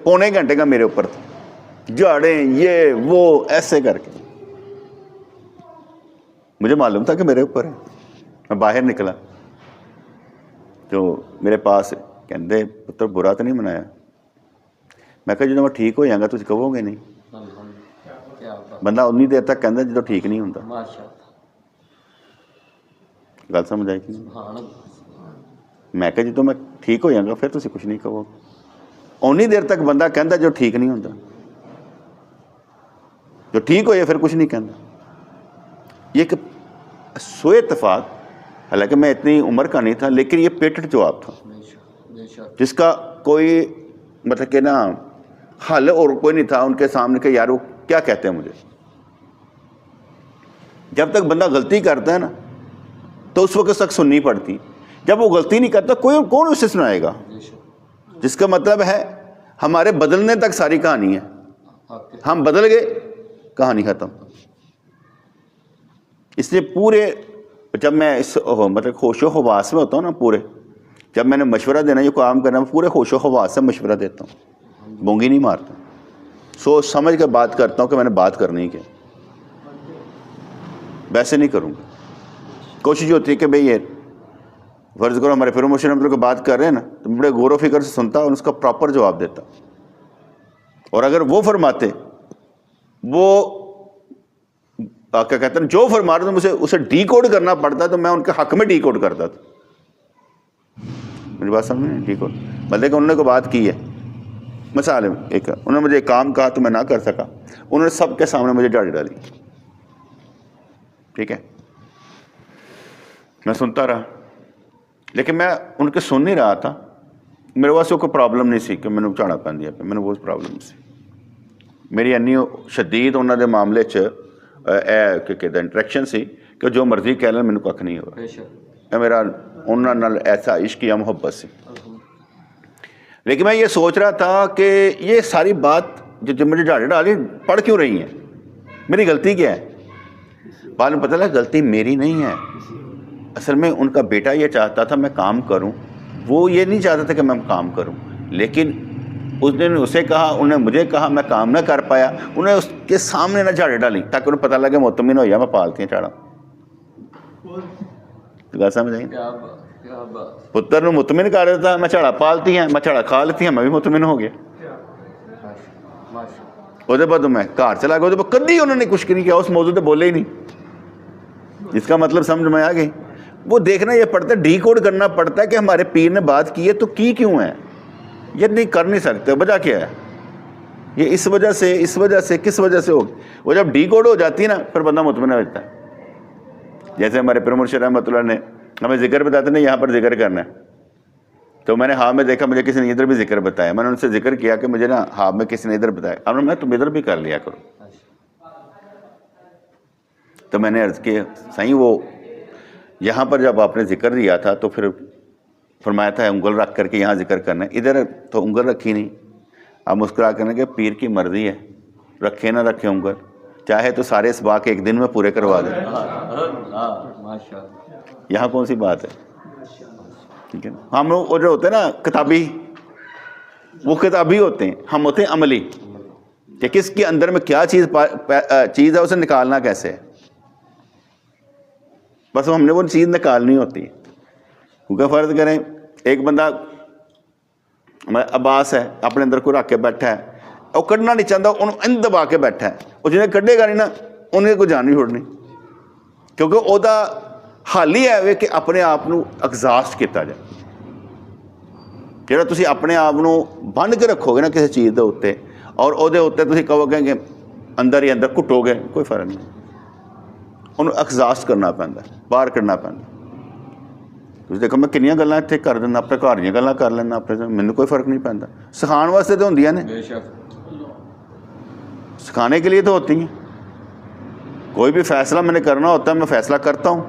پونے گھنٹے کا میرے اوپر تھا، جھاڑیں یہ وہ ایسے کر کے. مجھے معلوم تھا کہ میرے اوپر ہے. میں باہر نکلا تو میرے پاس کہتے پتر برا تو نہیں منایا. میں کہا جدو میں ٹھیک ہو جاؤں گا تجھ کہو گے نہیں. بندہ انی دیر تک کہتا جدو ٹھیک نہیں ہوتا. گل سمجھ آئی کہ نہیں؟ میں کہا جدو میں ٹھیک ہو جاؤں گا پھر تسی کچھ نہیں کہو. اونی دیر تک بندہ کہتا جو ٹھیک نہیں ہوتا، جو ٹھیک ہو جائے پھر کچھ نہیں کہتا. یہ کہ سوء اتفاق، حالانکہ میں اتنی عمر کا نہیں تھا لیکن یہ پیٹنٹ جواب تھا جس کا کوئی مطلب کہ نا حل اور کوئی نہیں تھا ان کے سامنے کہ یار وہ کیا کہتے ہیں مجھے. جب تک بندہ غلطی کرتا ہے نا تو اس وقت تک سننی پڑتی. جب وہ غلطی نہیں کرتا کون اسے سنائے گا؟ جس کا مطلب ہے ہمارے بدلنے تک ساری کہانی ہے. ہم بدل گئے کہانی ختم. اس لیے پورے جب میں اس مطلب ہوش و حواس میں ہوتا ہوں نا، پورے جب میں نے مشورہ دینا یہ کام کرنا پورے ہوش و حواس سے مشورہ دیتا ہوں، بونگی نہیں مارتا، سوچ سمجھ کے بات کرتا ہوں کہ میں نے بات کرنی ہے، ویسے نہیں کروں گا. کوشش ہوتی ہے کہ بھئی یہ فرض کرو ہمارے پروموشن کی بات کر رہے ہیں نا تو بڑے غور و فکر سے سنتا اور اس کا پراپر جواب دیتا. اور اگر وہ فرماتے وہ کیا کہتے ہیں جو فرما رہے تو مجھے اسے ڈی کوڈ کرنا پڑتا تو میں ان کے حق میں ڈی کوڈ کرتا تھا. میری بات سمجھ نہیں؟ ڈی کوڈ مطلب کہ انہوں نے کوئی بات کی ہے، مثال ایک انہوں نے مجھے ایک کام کہا تو میں نہ کر سکا، انہوں نے سب کے سامنے مجھے جھاڑی ڈالی. ٹھیک ہے، میں سنتا رہا لیکن میں ان کے سن نہیں رہا تھا. میرے واسطے کوئی پرابلم نہیں سی کہ میں نے جھاڑا پہن دیا، میں نے وہ پرابلم سی میری اینی شدید انہوں نے معاملے انٹریکشن سی کہ جو مرضی کہہ لیں مینوں کھ نہیں ہوا. میرا انہوں نے ایسا عشق یا محبت سی. لیکن میں یہ سوچ رہا تھا کہ یہ ساری بات جو مجھے جھاڑی ڈالی پڑھ کیوں رہی ہیں، میری غلطی کیا ہے؟ بعد میں پتہ لگا غلطی میری نہیں ہے. اصل میں ان کا بیٹا یہ چاہتا تھا میں کام کروں، وہ یہ نہیں چاہتا تھا کہ میں کام کروں. لیکن اس نے اسے کہا، انہوں نے مجھے کہا، میں کام نہ کر پایا. انہوں نے اس کے سامنے نہ جھاڑی ڈالی تاکہ انہیں پتہ لگے مطمئن ہو جائے میں پالتی ہیں چاڑا. گل سمجھ آئی؟ پتر نو مطمئن کر دیتا میں جھاڑا پالتی ہیں، میں جھاڑا کھا لیتی ہیں، میں بھی مطمئن ہو گیا. وہ بعد میں گھر چلا گیا، وہ کدی انہوں نے کچھ نہیں کیا، اس موضوع پہ بولے ہی نہیں. جس کا مطلب سمجھ میں آ گئی. وہ دیکھنا یہ پڑتا ہے، ڈی کوڈ کرنا پڑتا ہے کہ ہمارے پیر نے بات کی ہے تو کی کیوں ہے. یہ نہیں کر نہیں سکتے، وجہ کیا ہے؟ یہ اس وجہ سے کس وجہ سے ہوگی. وہ جب ڈی کوڈ ہو جاتی ہے نا پھر بندہ مطمئن ہو جاتا ہے. جیسے ہمارے پیر مرشد رحمۃ اللہ نے ہمیں ذکر بتاتے ہیں یہاں پر ذکر کرنا ہے، تو میں نے ہاں میں دیکھا مجھے کسی نے ادھر بھی ذکر بتایا. میں نے ان سے ذکر کیا کہ مجھے نا ہاں میں کسی نے ادھر بتایا. اب میں تم ادھر بھی کر لیا کرو. تو میں نے عرض کیا صحیح وہ یہاں پر جب آپ نے ذکر دیا تھا تو پھر فرمایا تھا انگل رکھ کر کے یہاں ذکر کرنا ہے، ادھر تو انگل رکھی نہیں. آپ مسکرا کرنے کہ پیر کی مرضی ہے، رکھے نہ رکھے انگل، چاہے تو سارے اسباق ایک دن میں پورے کروا دیں. یہاں کون سی بات ہے؟ ٹھیک ہے، ہم لوگ جو ہوتے ہیں نا کتابی، وہ کتابی ہوتے ہیں، ہم ہوتے ہیں عملی، کہ کس کے اندر میں کیا چیز ہے اسے نکالنا کیسے ہے. بس ہم نے وہ چیز نکالنی ہوتی ہے. کیونکہ فرض کریں ایک بندہ عباس ہے اپنے اندر کوئی رکھ کے بیٹھا ہے, وہ کڈنا نہیں چاہتا, انہوں دبا کے بیٹھا ہے, وہ جنہیں کڈے گا نہیں نا انہیں کوئی جان نہیں چھوڑنی, کیونکہ وہ حل ہی ہے کہ اپنے آپ کو ایگزاسٹ کیتا جائے. جہاں تسی اپنے آپ کو بن کے رکھو گے نا کسی چیز کے اتنے, اور وہ تسی کہو گے کہ اندر ہی اندر کٹو گے, کوئی فرق نہیں. انہوں ایگزاسٹ کرنا پہنتا, باہر کرنا پہنتا. تسی دیکھو میں کنیاں گلاں اتنے کر دینا, اپنے گھر دیاں گلاں کر لینا, اپنے مینوں کوئی فرق نہیں پہنتا. سکھان واسطے تو ہوندیاں نے, سکھانے کے لیے تو ہوتی ہیں. کوئی بھی فیصلہ میں نے کرنا ہوتا ہے میں فیصلہ کرتا ہوں,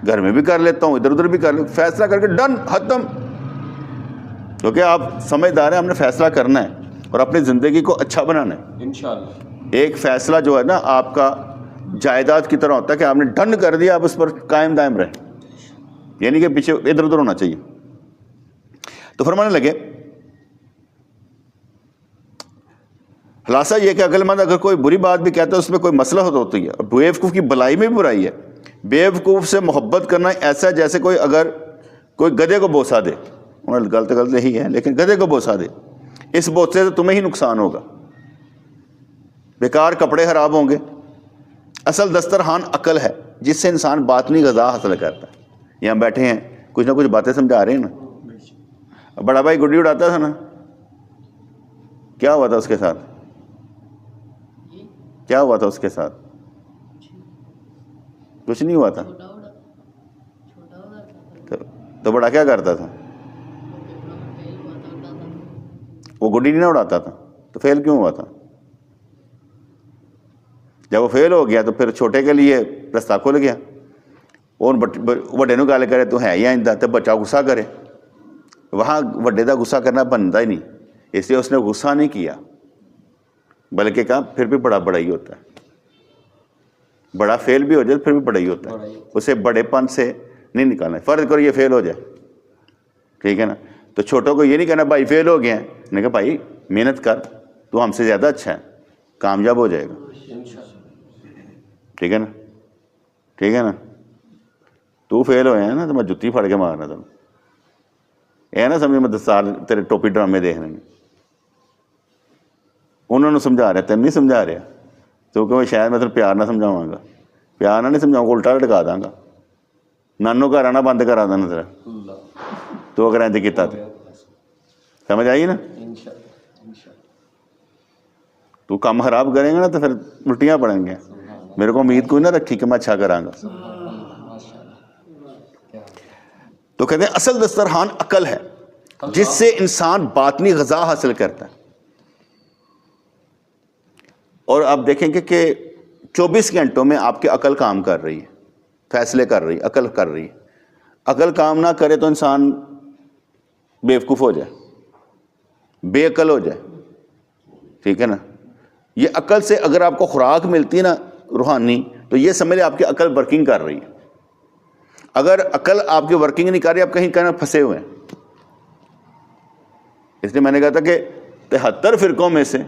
گھر میں بھی کر لیتا ہوں, ادھر ادھر بھی کر لیتا ہوں, فیصلہ کر کے ڈن ختم. کیونکہ آپ سمجھدار ہیں ہم نے فیصلہ کرنا ہے اور اپنی زندگی کو اچھا بنانا ہے انشاءاللہ. ایک فیصلہ جو ہے نا آپ کا جائیداد کی طرح ہوتا ہے کہ آپ نے ڈن کر دیا, آپ اس پر قائم دائم رہیں, یعنی کہ پیچھے ادھر ادھر ہونا چاہیے. تو فرمانے لگے خلاصہ یہ کہ عقل مند اگر کوئی بری بات بھی کہتا ہے اس میں کوئی مسئلہ ہوتی ہے. اور بیوقوف کی بلائی میں بھی برائی ہے. بیوقوف سے محبت کرنا ایسا ہے جیسے اگر کوئی گدھے کو بوسہ دے, غلط ہی ہے لیکن گدھے کو بوسہ دے, اس بوسے سے تمہیں ہی نقصان ہوگا, بیکار کپڑے خراب ہوں گے. اصل دسترخوان عقل ہے جس سے انسان باطنی غذا حاصل کرتا ہے. یہاں بیٹھے ہیں کچھ نہ کچھ باتیں سمجھا رہے ہیں نا. بڑا بھائی گڈی اڑاتا تھا نا, کیا ہوا تھا اس کے ساتھ؟ کیا ہوا تھا اس کے ساتھ؟ کچھ نہیں ہوا تھا. تو بڑا کیا کرتا تھا؟ وہ گڈی نہیں نہ اڑاتا تھا, تو فیل کیوں ہوا تھا؟ جب وہ فیل ہو گیا تو پھر چھوٹے کے لیے رستہ کھل گیا. اور وڈے نو گل کرے تو ہے ہی آئندہ, تو بچہ غصہ کرے, وہاں وڈے دا غصہ کرنا بنتا ہی نہیں, اس لیے اس نے غصہ نہیں کیا بلکہ کہا پھر بھی بڑا ہی ہوتا ہے. بڑا فیل بھی ہو جائے پھر بھی بڑا ہی ہوتا ہے, اسے بڑے پن سے نہیں نکالنا. فرض کرو یہ فیل ہو جائے, ٹھیک ہے نا, تو چھوٹوں کو یہ نہیں کہنا بھائی فیل ہو گیا ہے, نے کہا بھائی محنت کر, تو ہم سے زیادہ اچھا ہے, کامیاب ہو جائے گا. ٹھیک ہے نا, ٹھیک ہے نا. تو فیل ہوئے ہیں نا تو میں جتی پھڑ کے مارنا تھا. یہ نا سمجھ میں 10 سال تیرے ٹوپی ڈرامے دیکھنے میں. انہوں نے سمجھا رہا, تین نہیں سمجھا رہا, کیونکہ شاید میں تیرے پیار نہ سمجھاواں گا, پیار نہ نہیں سمجھاؤں گا, الٹا لٹکا داں گا, نانو گھر آنا بند کرا دینا تیرا, تو اگر ایسے کیتا تو سمجھ آئی نا. تو کام خراب کریں گا نا تو پھر الٹیاں پڑیں گے. میرے کو امید کوئی نہ رکھی کہ میں اچھا کراں گا. تو کہتے ہیں اصل دسترخوان عقل ہے جس سے انسان باطنی غذا حاصل کرتا ہے. اور آپ دیکھیں گے کہ 24 گھنٹوں میں آپ کی عقل کام کر رہی ہے, فیصلے کر رہی ہے, عقل کر رہی ہے. عقل کام نہ کرے تو انسان بیوقوف ہو جائے, بے عقل ہو جائے. ٹھیک ہے نا. یہ عقل سے اگر آپ کو خوراک ملتی ہے نا روحانی, تو یہ سمجھ لیں آپ کی عقل ورکنگ کر رہی ہے. اگر عقل آپ کی ورکنگ نہیں کر رہی, آپ کہیں کہنا پھنسے ہوئے ہیں. اس لیے میں نے کہا تھا کہ 73 فرقوں میں سے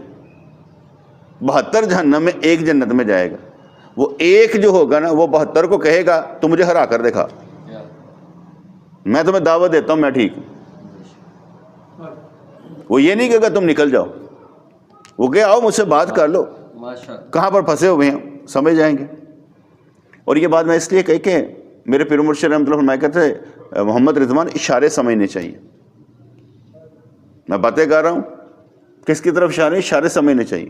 72 جہنم میں, ایک جنت میں جائے گا. وہ ایک جو ہوگا نا وہ 72 کو کہے گا تو مجھے ہرا کر دکھا, میں تمہیں دعوت دیتا ہوں میں ٹھیک ہوں. وہ یہ نہیں کہے گا تم نکل جاؤ, وہ کہ آؤ مجھ سے بات کر لو, کہاں پر پھنسے ہوئے ہیں سمجھ جائیں گے. اور یہ بات میں اس لیے کہی کہ میرے پیر مرشد رحمۃ اللہ فرمایا کرتے تھے محمد رضوان اشارے سمجھنے چاہیے. میں باتیں کر رہا ہوں کس کی طرف اشارے سمجھنے چاہیے.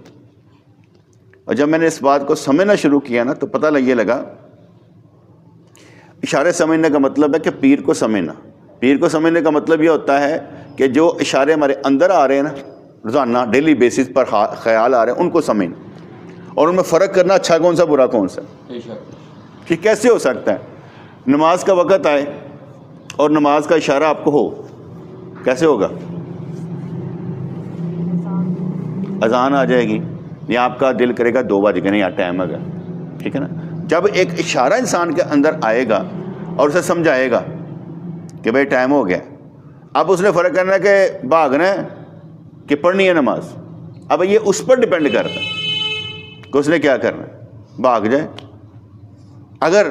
اور جب میں نے اس بات کو سمجھنا شروع کیا نا تو پتہ یہ لگا اشارے سمجھنے کا مطلب ہے کہ پیر کو سمجھنا. پیر کو سمجھنے کا مطلب یہ ہوتا ہے کہ جو اشارے ہمارے اندر آ رہے ہیں نا روزانہ ڈیلی بیسس پر خیال آ رہے ہیں ان کو سمجھنا, اور ان میں فرق کرنا اچھا کون سا برا کون سا. کہ کیسے ہو سکتا ہے نماز کا وقت آئے اور نماز کا اشارہ آپ کو ہو, کیسے ہوگا؟ اذان آ جائے گی یا آپ کا دل کرے گا 2 بج گئے یار ٹائم ہے گا, ٹھیک ہے نا. جب ایک اشارہ انسان کے اندر آئے گا اور اسے سمجھائے گا کہ بھائی ٹائم ہو گیا, اب اس نے فرق کرنا ہے کہ بھاگنا ہے کہ پڑھنی ہے نماز. اب یہ اس پر ڈپینڈ کرتا ہے کہ اس نے کیا کرنا ہے, بھاگ جائے. اگر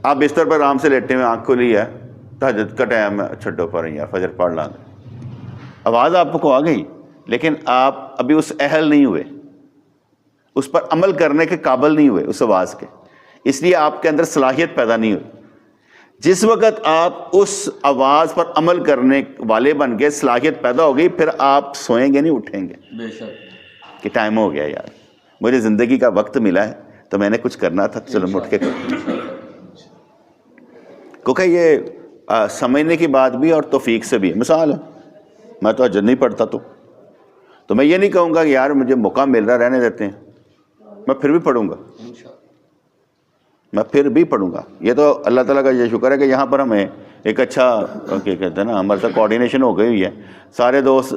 آپ بستر پر آرام سے لیٹے ہوئے آنکھ کھلی ہے تہجد کا ٹائم ہے، چھڈو پر یار فجر پڑھ لیں گے، آواز آپ کو آ گئی لیکن آپ ابھی اس اہل نہیں ہوئے، اس پر عمل کرنے کے قابل نہیں ہوئے اس آواز کے، اس لیے آپ کے اندر صلاحیت پیدا نہیں ہوئی۔ جس وقت آپ اس آواز پر عمل کرنے والے بن گئے، صلاحیت پیدا ہو گئی، پھر آپ سوئیں گے نہیں، اٹھیں گے بے شک، کہ ٹائم ہو گیا یار، مجھے زندگی کا وقت ملا ہے تو میں نے کچھ کرنا تھا، چلو میں اٹھ کے کروں۔ کیونکہ یہ سمجھنے کی بات بھی اور توفیق سے بھی ہے۔ مثال ہے، میں تو تہجد نہیں پڑھتا تو میں یہ نہیں کہوں گا کہ یار مجھے موقع مل رہا رہنے دیتے ہیں، میں پھر بھی پڑھوں گا، میں پھر بھی پڑھوں گا۔ یہ تو اللہ تعالیٰ کا یہ شکر ہے کہ یہاں پر ہمیں ایک اچھا کیا کہتے ہیں نا، ہمارے ساتھ کوآرڈینیشن ہو گئی ہوئی ہے، سارے دوست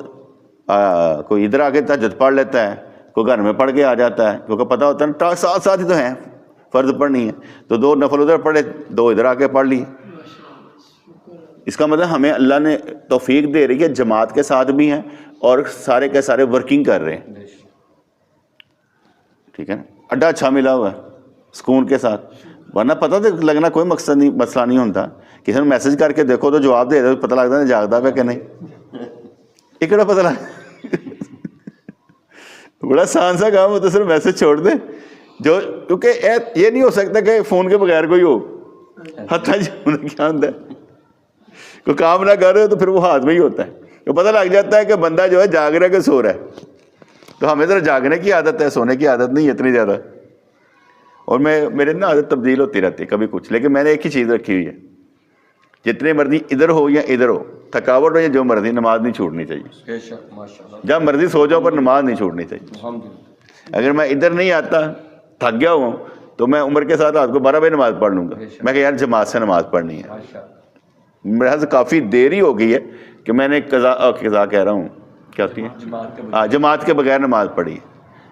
کوئی ادھر آ کے تہجد پڑھ لیتا ہے، کوئی گھر میں پڑھ کے آ جاتا ہے، کیونکہ پتہ ہوتا ہے نا ساتھ ساتھ ہی تو ہیں، فرض پڑھنی ہے تو 2 نفل ادھر پڑھے، 2 ادھر آ کے پڑھ لیے۔ اس کا مطلب ہمیں اللہ نے توفیق دے رہی ہے، جماعت کے ساتھ بھی ہیں اور سارے کے سارے ورکنگ کر رہے ہیں، ٹھیک ہے نا، اڈا اچھا ملا ہوا ہے سکون کے ساتھ، ورنہ پتہ تو لگنا کوئی مقصد نہیں، مسئلہ نہیں ہوتا، کسی نے میسج کر کے دیکھو تو جواب دے دے، پتہ لگتا ہے جاگتا ہے کہ نہیں، یہ کہڑا پتہ لگ بڑا آسان سا کام ہوتا ہے، صرف میسج چھوڑ دیں جو، کیونکہ یہ نہیں ہو سکتا کہ فون کے بغیر کوئی ہو، حتیٰ کیا ہوتا ہے کوئی کام نہ کر رہے ہو تو پھر وہ ہاتھ میں ہی ہوتا ہے، تو پتہ لگ جاتا ہے کہ بندہ جو ہے جاگ رہا ہے کہ سو رہا ہے۔ تو ہمیں ذرا جاگنے کی عادت ہے، سونے کی عادت نہیں اتنی زیادہ، اور میرے نا عادت تبدیل ہوتی رہتی ہے کبھی کچھ، لیکن میں نے ایک ہی چیز رکھی ہوئی ہے، جتنے مرضی ادھر ہو یا ادھر ہو، تھکاوٹ ہو یا جو مرضی، نماز نہیں چھوڑنی چاہیے، جب مرضی سو جاؤ پر نماز نہیں چھوڑنی چاہیے۔ اگر میں ادھر نہیں آتا، تھک گیا ہوں، تو میں عمر کے ساتھ رات کو 12 بجے نماز پڑھ لوں گا، میں کہ یار جماعت سے نماز پڑھنی ہے، میرے خیال سے کافی دیر ہی ہو گئی ہے کہ میں نے قضا کہہ رہا ہوں، کیا ہوتی ہے، جماعت کے بغیر نماز پڑھی،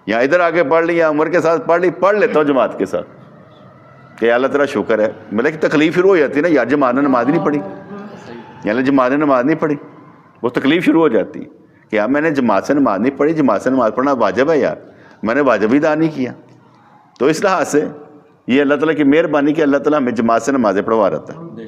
یا ادھر آ کے پڑھ لی یا عمر کے ساتھ پڑھ لیتا ہوں جماعت کے ساتھ، کہ اللہ تعالیٰ شکر ہے، مطلب کہ تکلیف شروع ہو جاتی ہے نا، یار جماعت نے نماز نہیں پڑھی، یعنی جماعت نے نماز نہیں پڑھی، وہ تکلیف شروع ہو جاتی ہے کہ یار میں نے جماعت سے نماز نہیں پڑھی، جماعت سے نماز پڑھنا واجب ہے یار، میں نے واجب ہی ادا نہیں کیا۔ تو اس لحاظ سے یہ اللہ تعالیٰ کی مہربانی کہ اللہ تعالیٰ ہمیں جماعت سے نمازیں پڑھوا رہتا ہے۔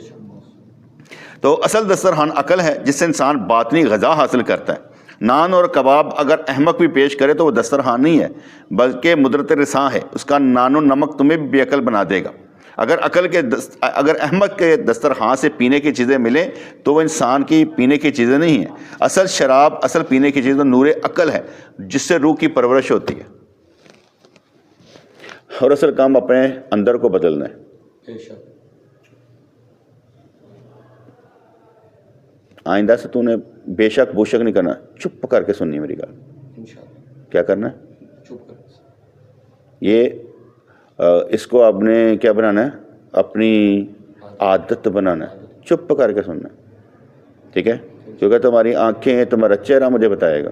تو اصل دسترخوان عقل ہے جس سے انسان باطنی غذا حاصل کرتا ہے۔ نان اور کباب اگر احمق بھی پیش کرے تو وہ دسترخوان نہیں ہے بلکہ مدرت رساں ہے، اس کا نان و نمک تمہیں بے عقل بنا دے گا۔ اگر احمق کے دسترخوان سے پینے کی چیزیں ملیں تو وہ انسان کی پینے کی چیزیں نہیں ہیں، اصل شراب، اصل پینے کی چیز نور عقل ہے جس سے روح کی پرورش ہوتی ہے، اور اصل کام اپنے اندر کو بدلنا ہے۔ آئندہ سے تو نے بے شک بو شک نہیں کرنا، چپ کر کے سننی میری گل، کیا کرنا ہے، چپ کر یہ اس کو آپ نے کیا بنانا ہے، اپنی عادت بنانا ہے، چپ کر کے سننا ہے، ٹھیک ہے، کیونکہ تمہاری آنکھیں تمہارا چہرہ مجھے بتائے گا،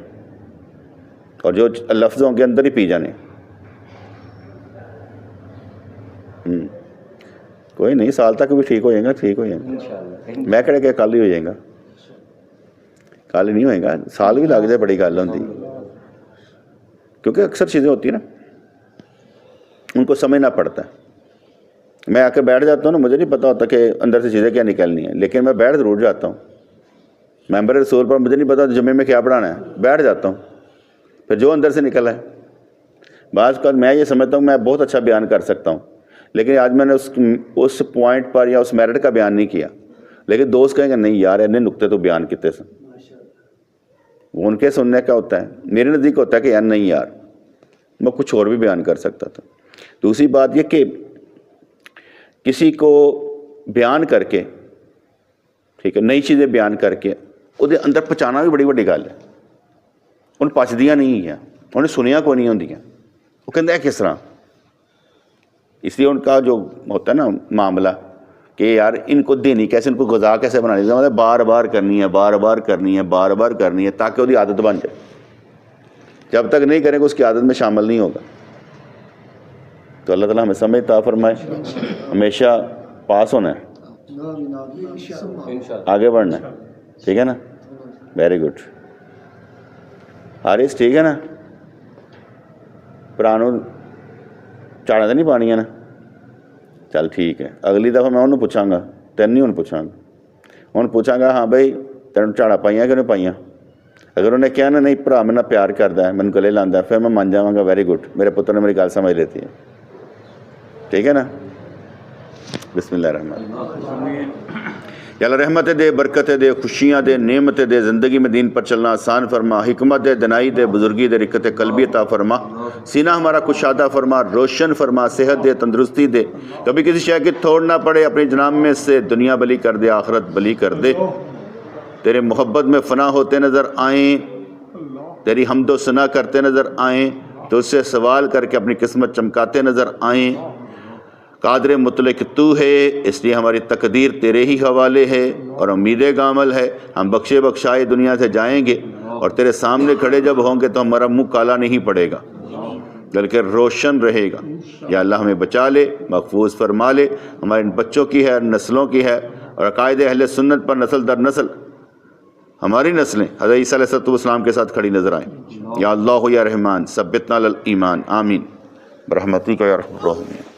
اور جو لفظوں کے اندر ہی پی جانے۔ کوئی نہیں، سال تک بھی ٹھیک ہو جائے گا، ٹھیک ہو جائے گا، میں کہہ کہ کل ہی ہو جائے گا، کل نہیں ہوئے گا، سال بھی لگ جائے بڑی گل ہوتی، کیونکہ اکثر چیزیں ہوتی ہیں نا ان کو سمجھنا پڑتا ہے۔ میں آ کے بیٹھ جاتا ہوں نا، مجھے نہیں پتا ہوتا کہ اندر سے چیزیں کیا نکلنی ہیں، لیکن میں بیٹھ ضرور جاتا ہوں، ممبر رسول پر مجھے نہیں پتا جمعے میں کیا پڑھانا ہے، بیٹھ جاتا ہوں، پھر جو اندر سے نکلا ہے۔ بعض اوقات میں یہ سمجھتا ہوں میں بہت اچھا بیان کر سکتا ہوں، لیکن آج میں نے اس پوائنٹ پر یا اس میرٹ کا بیان نہیں کیا، لیکن دوست کہیں گے نہیں یار اتنے نقطے تو بیان کیتے سے، وہ ان کے سننے کا ہوتا ہے، میرے نزدیک ہوتا ہے کہ یار نہیں یار میں کچھ اور بھی بیان کر سکتا تھا۔ دوسری بات یہ کہ کسی کو بیان کر کے، ٹھیک ہے، نئی چیزیں بیان کر کے وہ اندر پہچانا بھی بڑی بڑی گل ہے، ان پچدیاں نہیں ہیں، انہیں سنیا کو نہیں ہوندیاں، وہ کہتے ہیں کس طرح، اس لیے ان کا جو ہوتا ہے نا معاملہ کہ یار ان کو دینی کیسے، ان کو غذا کیسے بنانی، مطلب بار بار کرنی ہے، بار بار کرنی ہے، بار بار کرنی ہے، تاکہ وہ عادت بن جائے۔ جب تک نہیں کریں گے اس کی عادت میں شامل نہیں ہوگا۔ تو اللہ تعالیٰ ہمیں سمجھ عطا فرمائے، ہمیشہ پاس ہونا ہے، آگے بڑھنا ہے، ٹھیک ہے نا، ویری گڈ حارث، ٹھیک ہے نا، پرانو چاڑا تو نہیں پانی ہے نا، چل ٹھیک ہے، اگلی دفعہ میں انہوں پوچھاں گا، تین نہیں انہوں پوچھاں گا، ہوں پوچھا گا ہاں بھائی تینوں جھاڑا پائیاں کہ نہیں پائیاں؟ اگر انہیں کہا نا نہیں بھرا میں پیار کرتا ہے، میں گلے لاندہ ہے، پھر میں مان جاواں گا ویری گڈ، میرے پتر نے میری گل سمجھ لیتی ہے، ٹھیک ہے نا؟ بسم اللہ الرحمن الرحیم۔ یا اللہ رحمت دے، برکت دے، خوشیاں دے، نعمت دے، زندگی میں دین پر چلنا آسان فرما، حکمت دے، دنائی دے، بزرگی دے، رکت قلبی عطا فرما، سینہ ہمارا کشادہ فرما، روشن فرما، صحت دے، تندرستی دے، کبھی کسی شے کی توڑ نہ پڑے، اپنی جناب میں سے دنیا بلی کر دے، آخرت بلی کر دے، تیرے محبت میں فنا ہوتے نظر آئیں، تیری حمد و ثنا کرتے نظر آئیں، تو اس سے سوال کر کے اپنی قسمت چمکاتے نظر آئیں۔ قادر مطلق تو ہے، اس لیے ہماری تقدیر تیرے ہی حوالے ہے اور امید گامل ہے، ہم بخشے بخشائے دنیا سے جائیں گے اور تیرے سامنے کھڑے جب ہوں گے تو ہمارا منہ کالا نہیں پڑے گا بلکہ روشن رہے گا۔ یا اللہ ہمیں بچا لے، محفوظ فرما لے، ہمارے بچوں کی ہے، نسلوں کی ہے، اور عقائد اہل سنت پر نسل در نسل ہماری نسلیں حضرت عیسیٰ علیہ السلام کے ساتھ کھڑی نظر آئیں۔ یا اللہ یا رحمان ثبتنا علی الایمان، آمین برحمتک یا ارحم الراحمین۔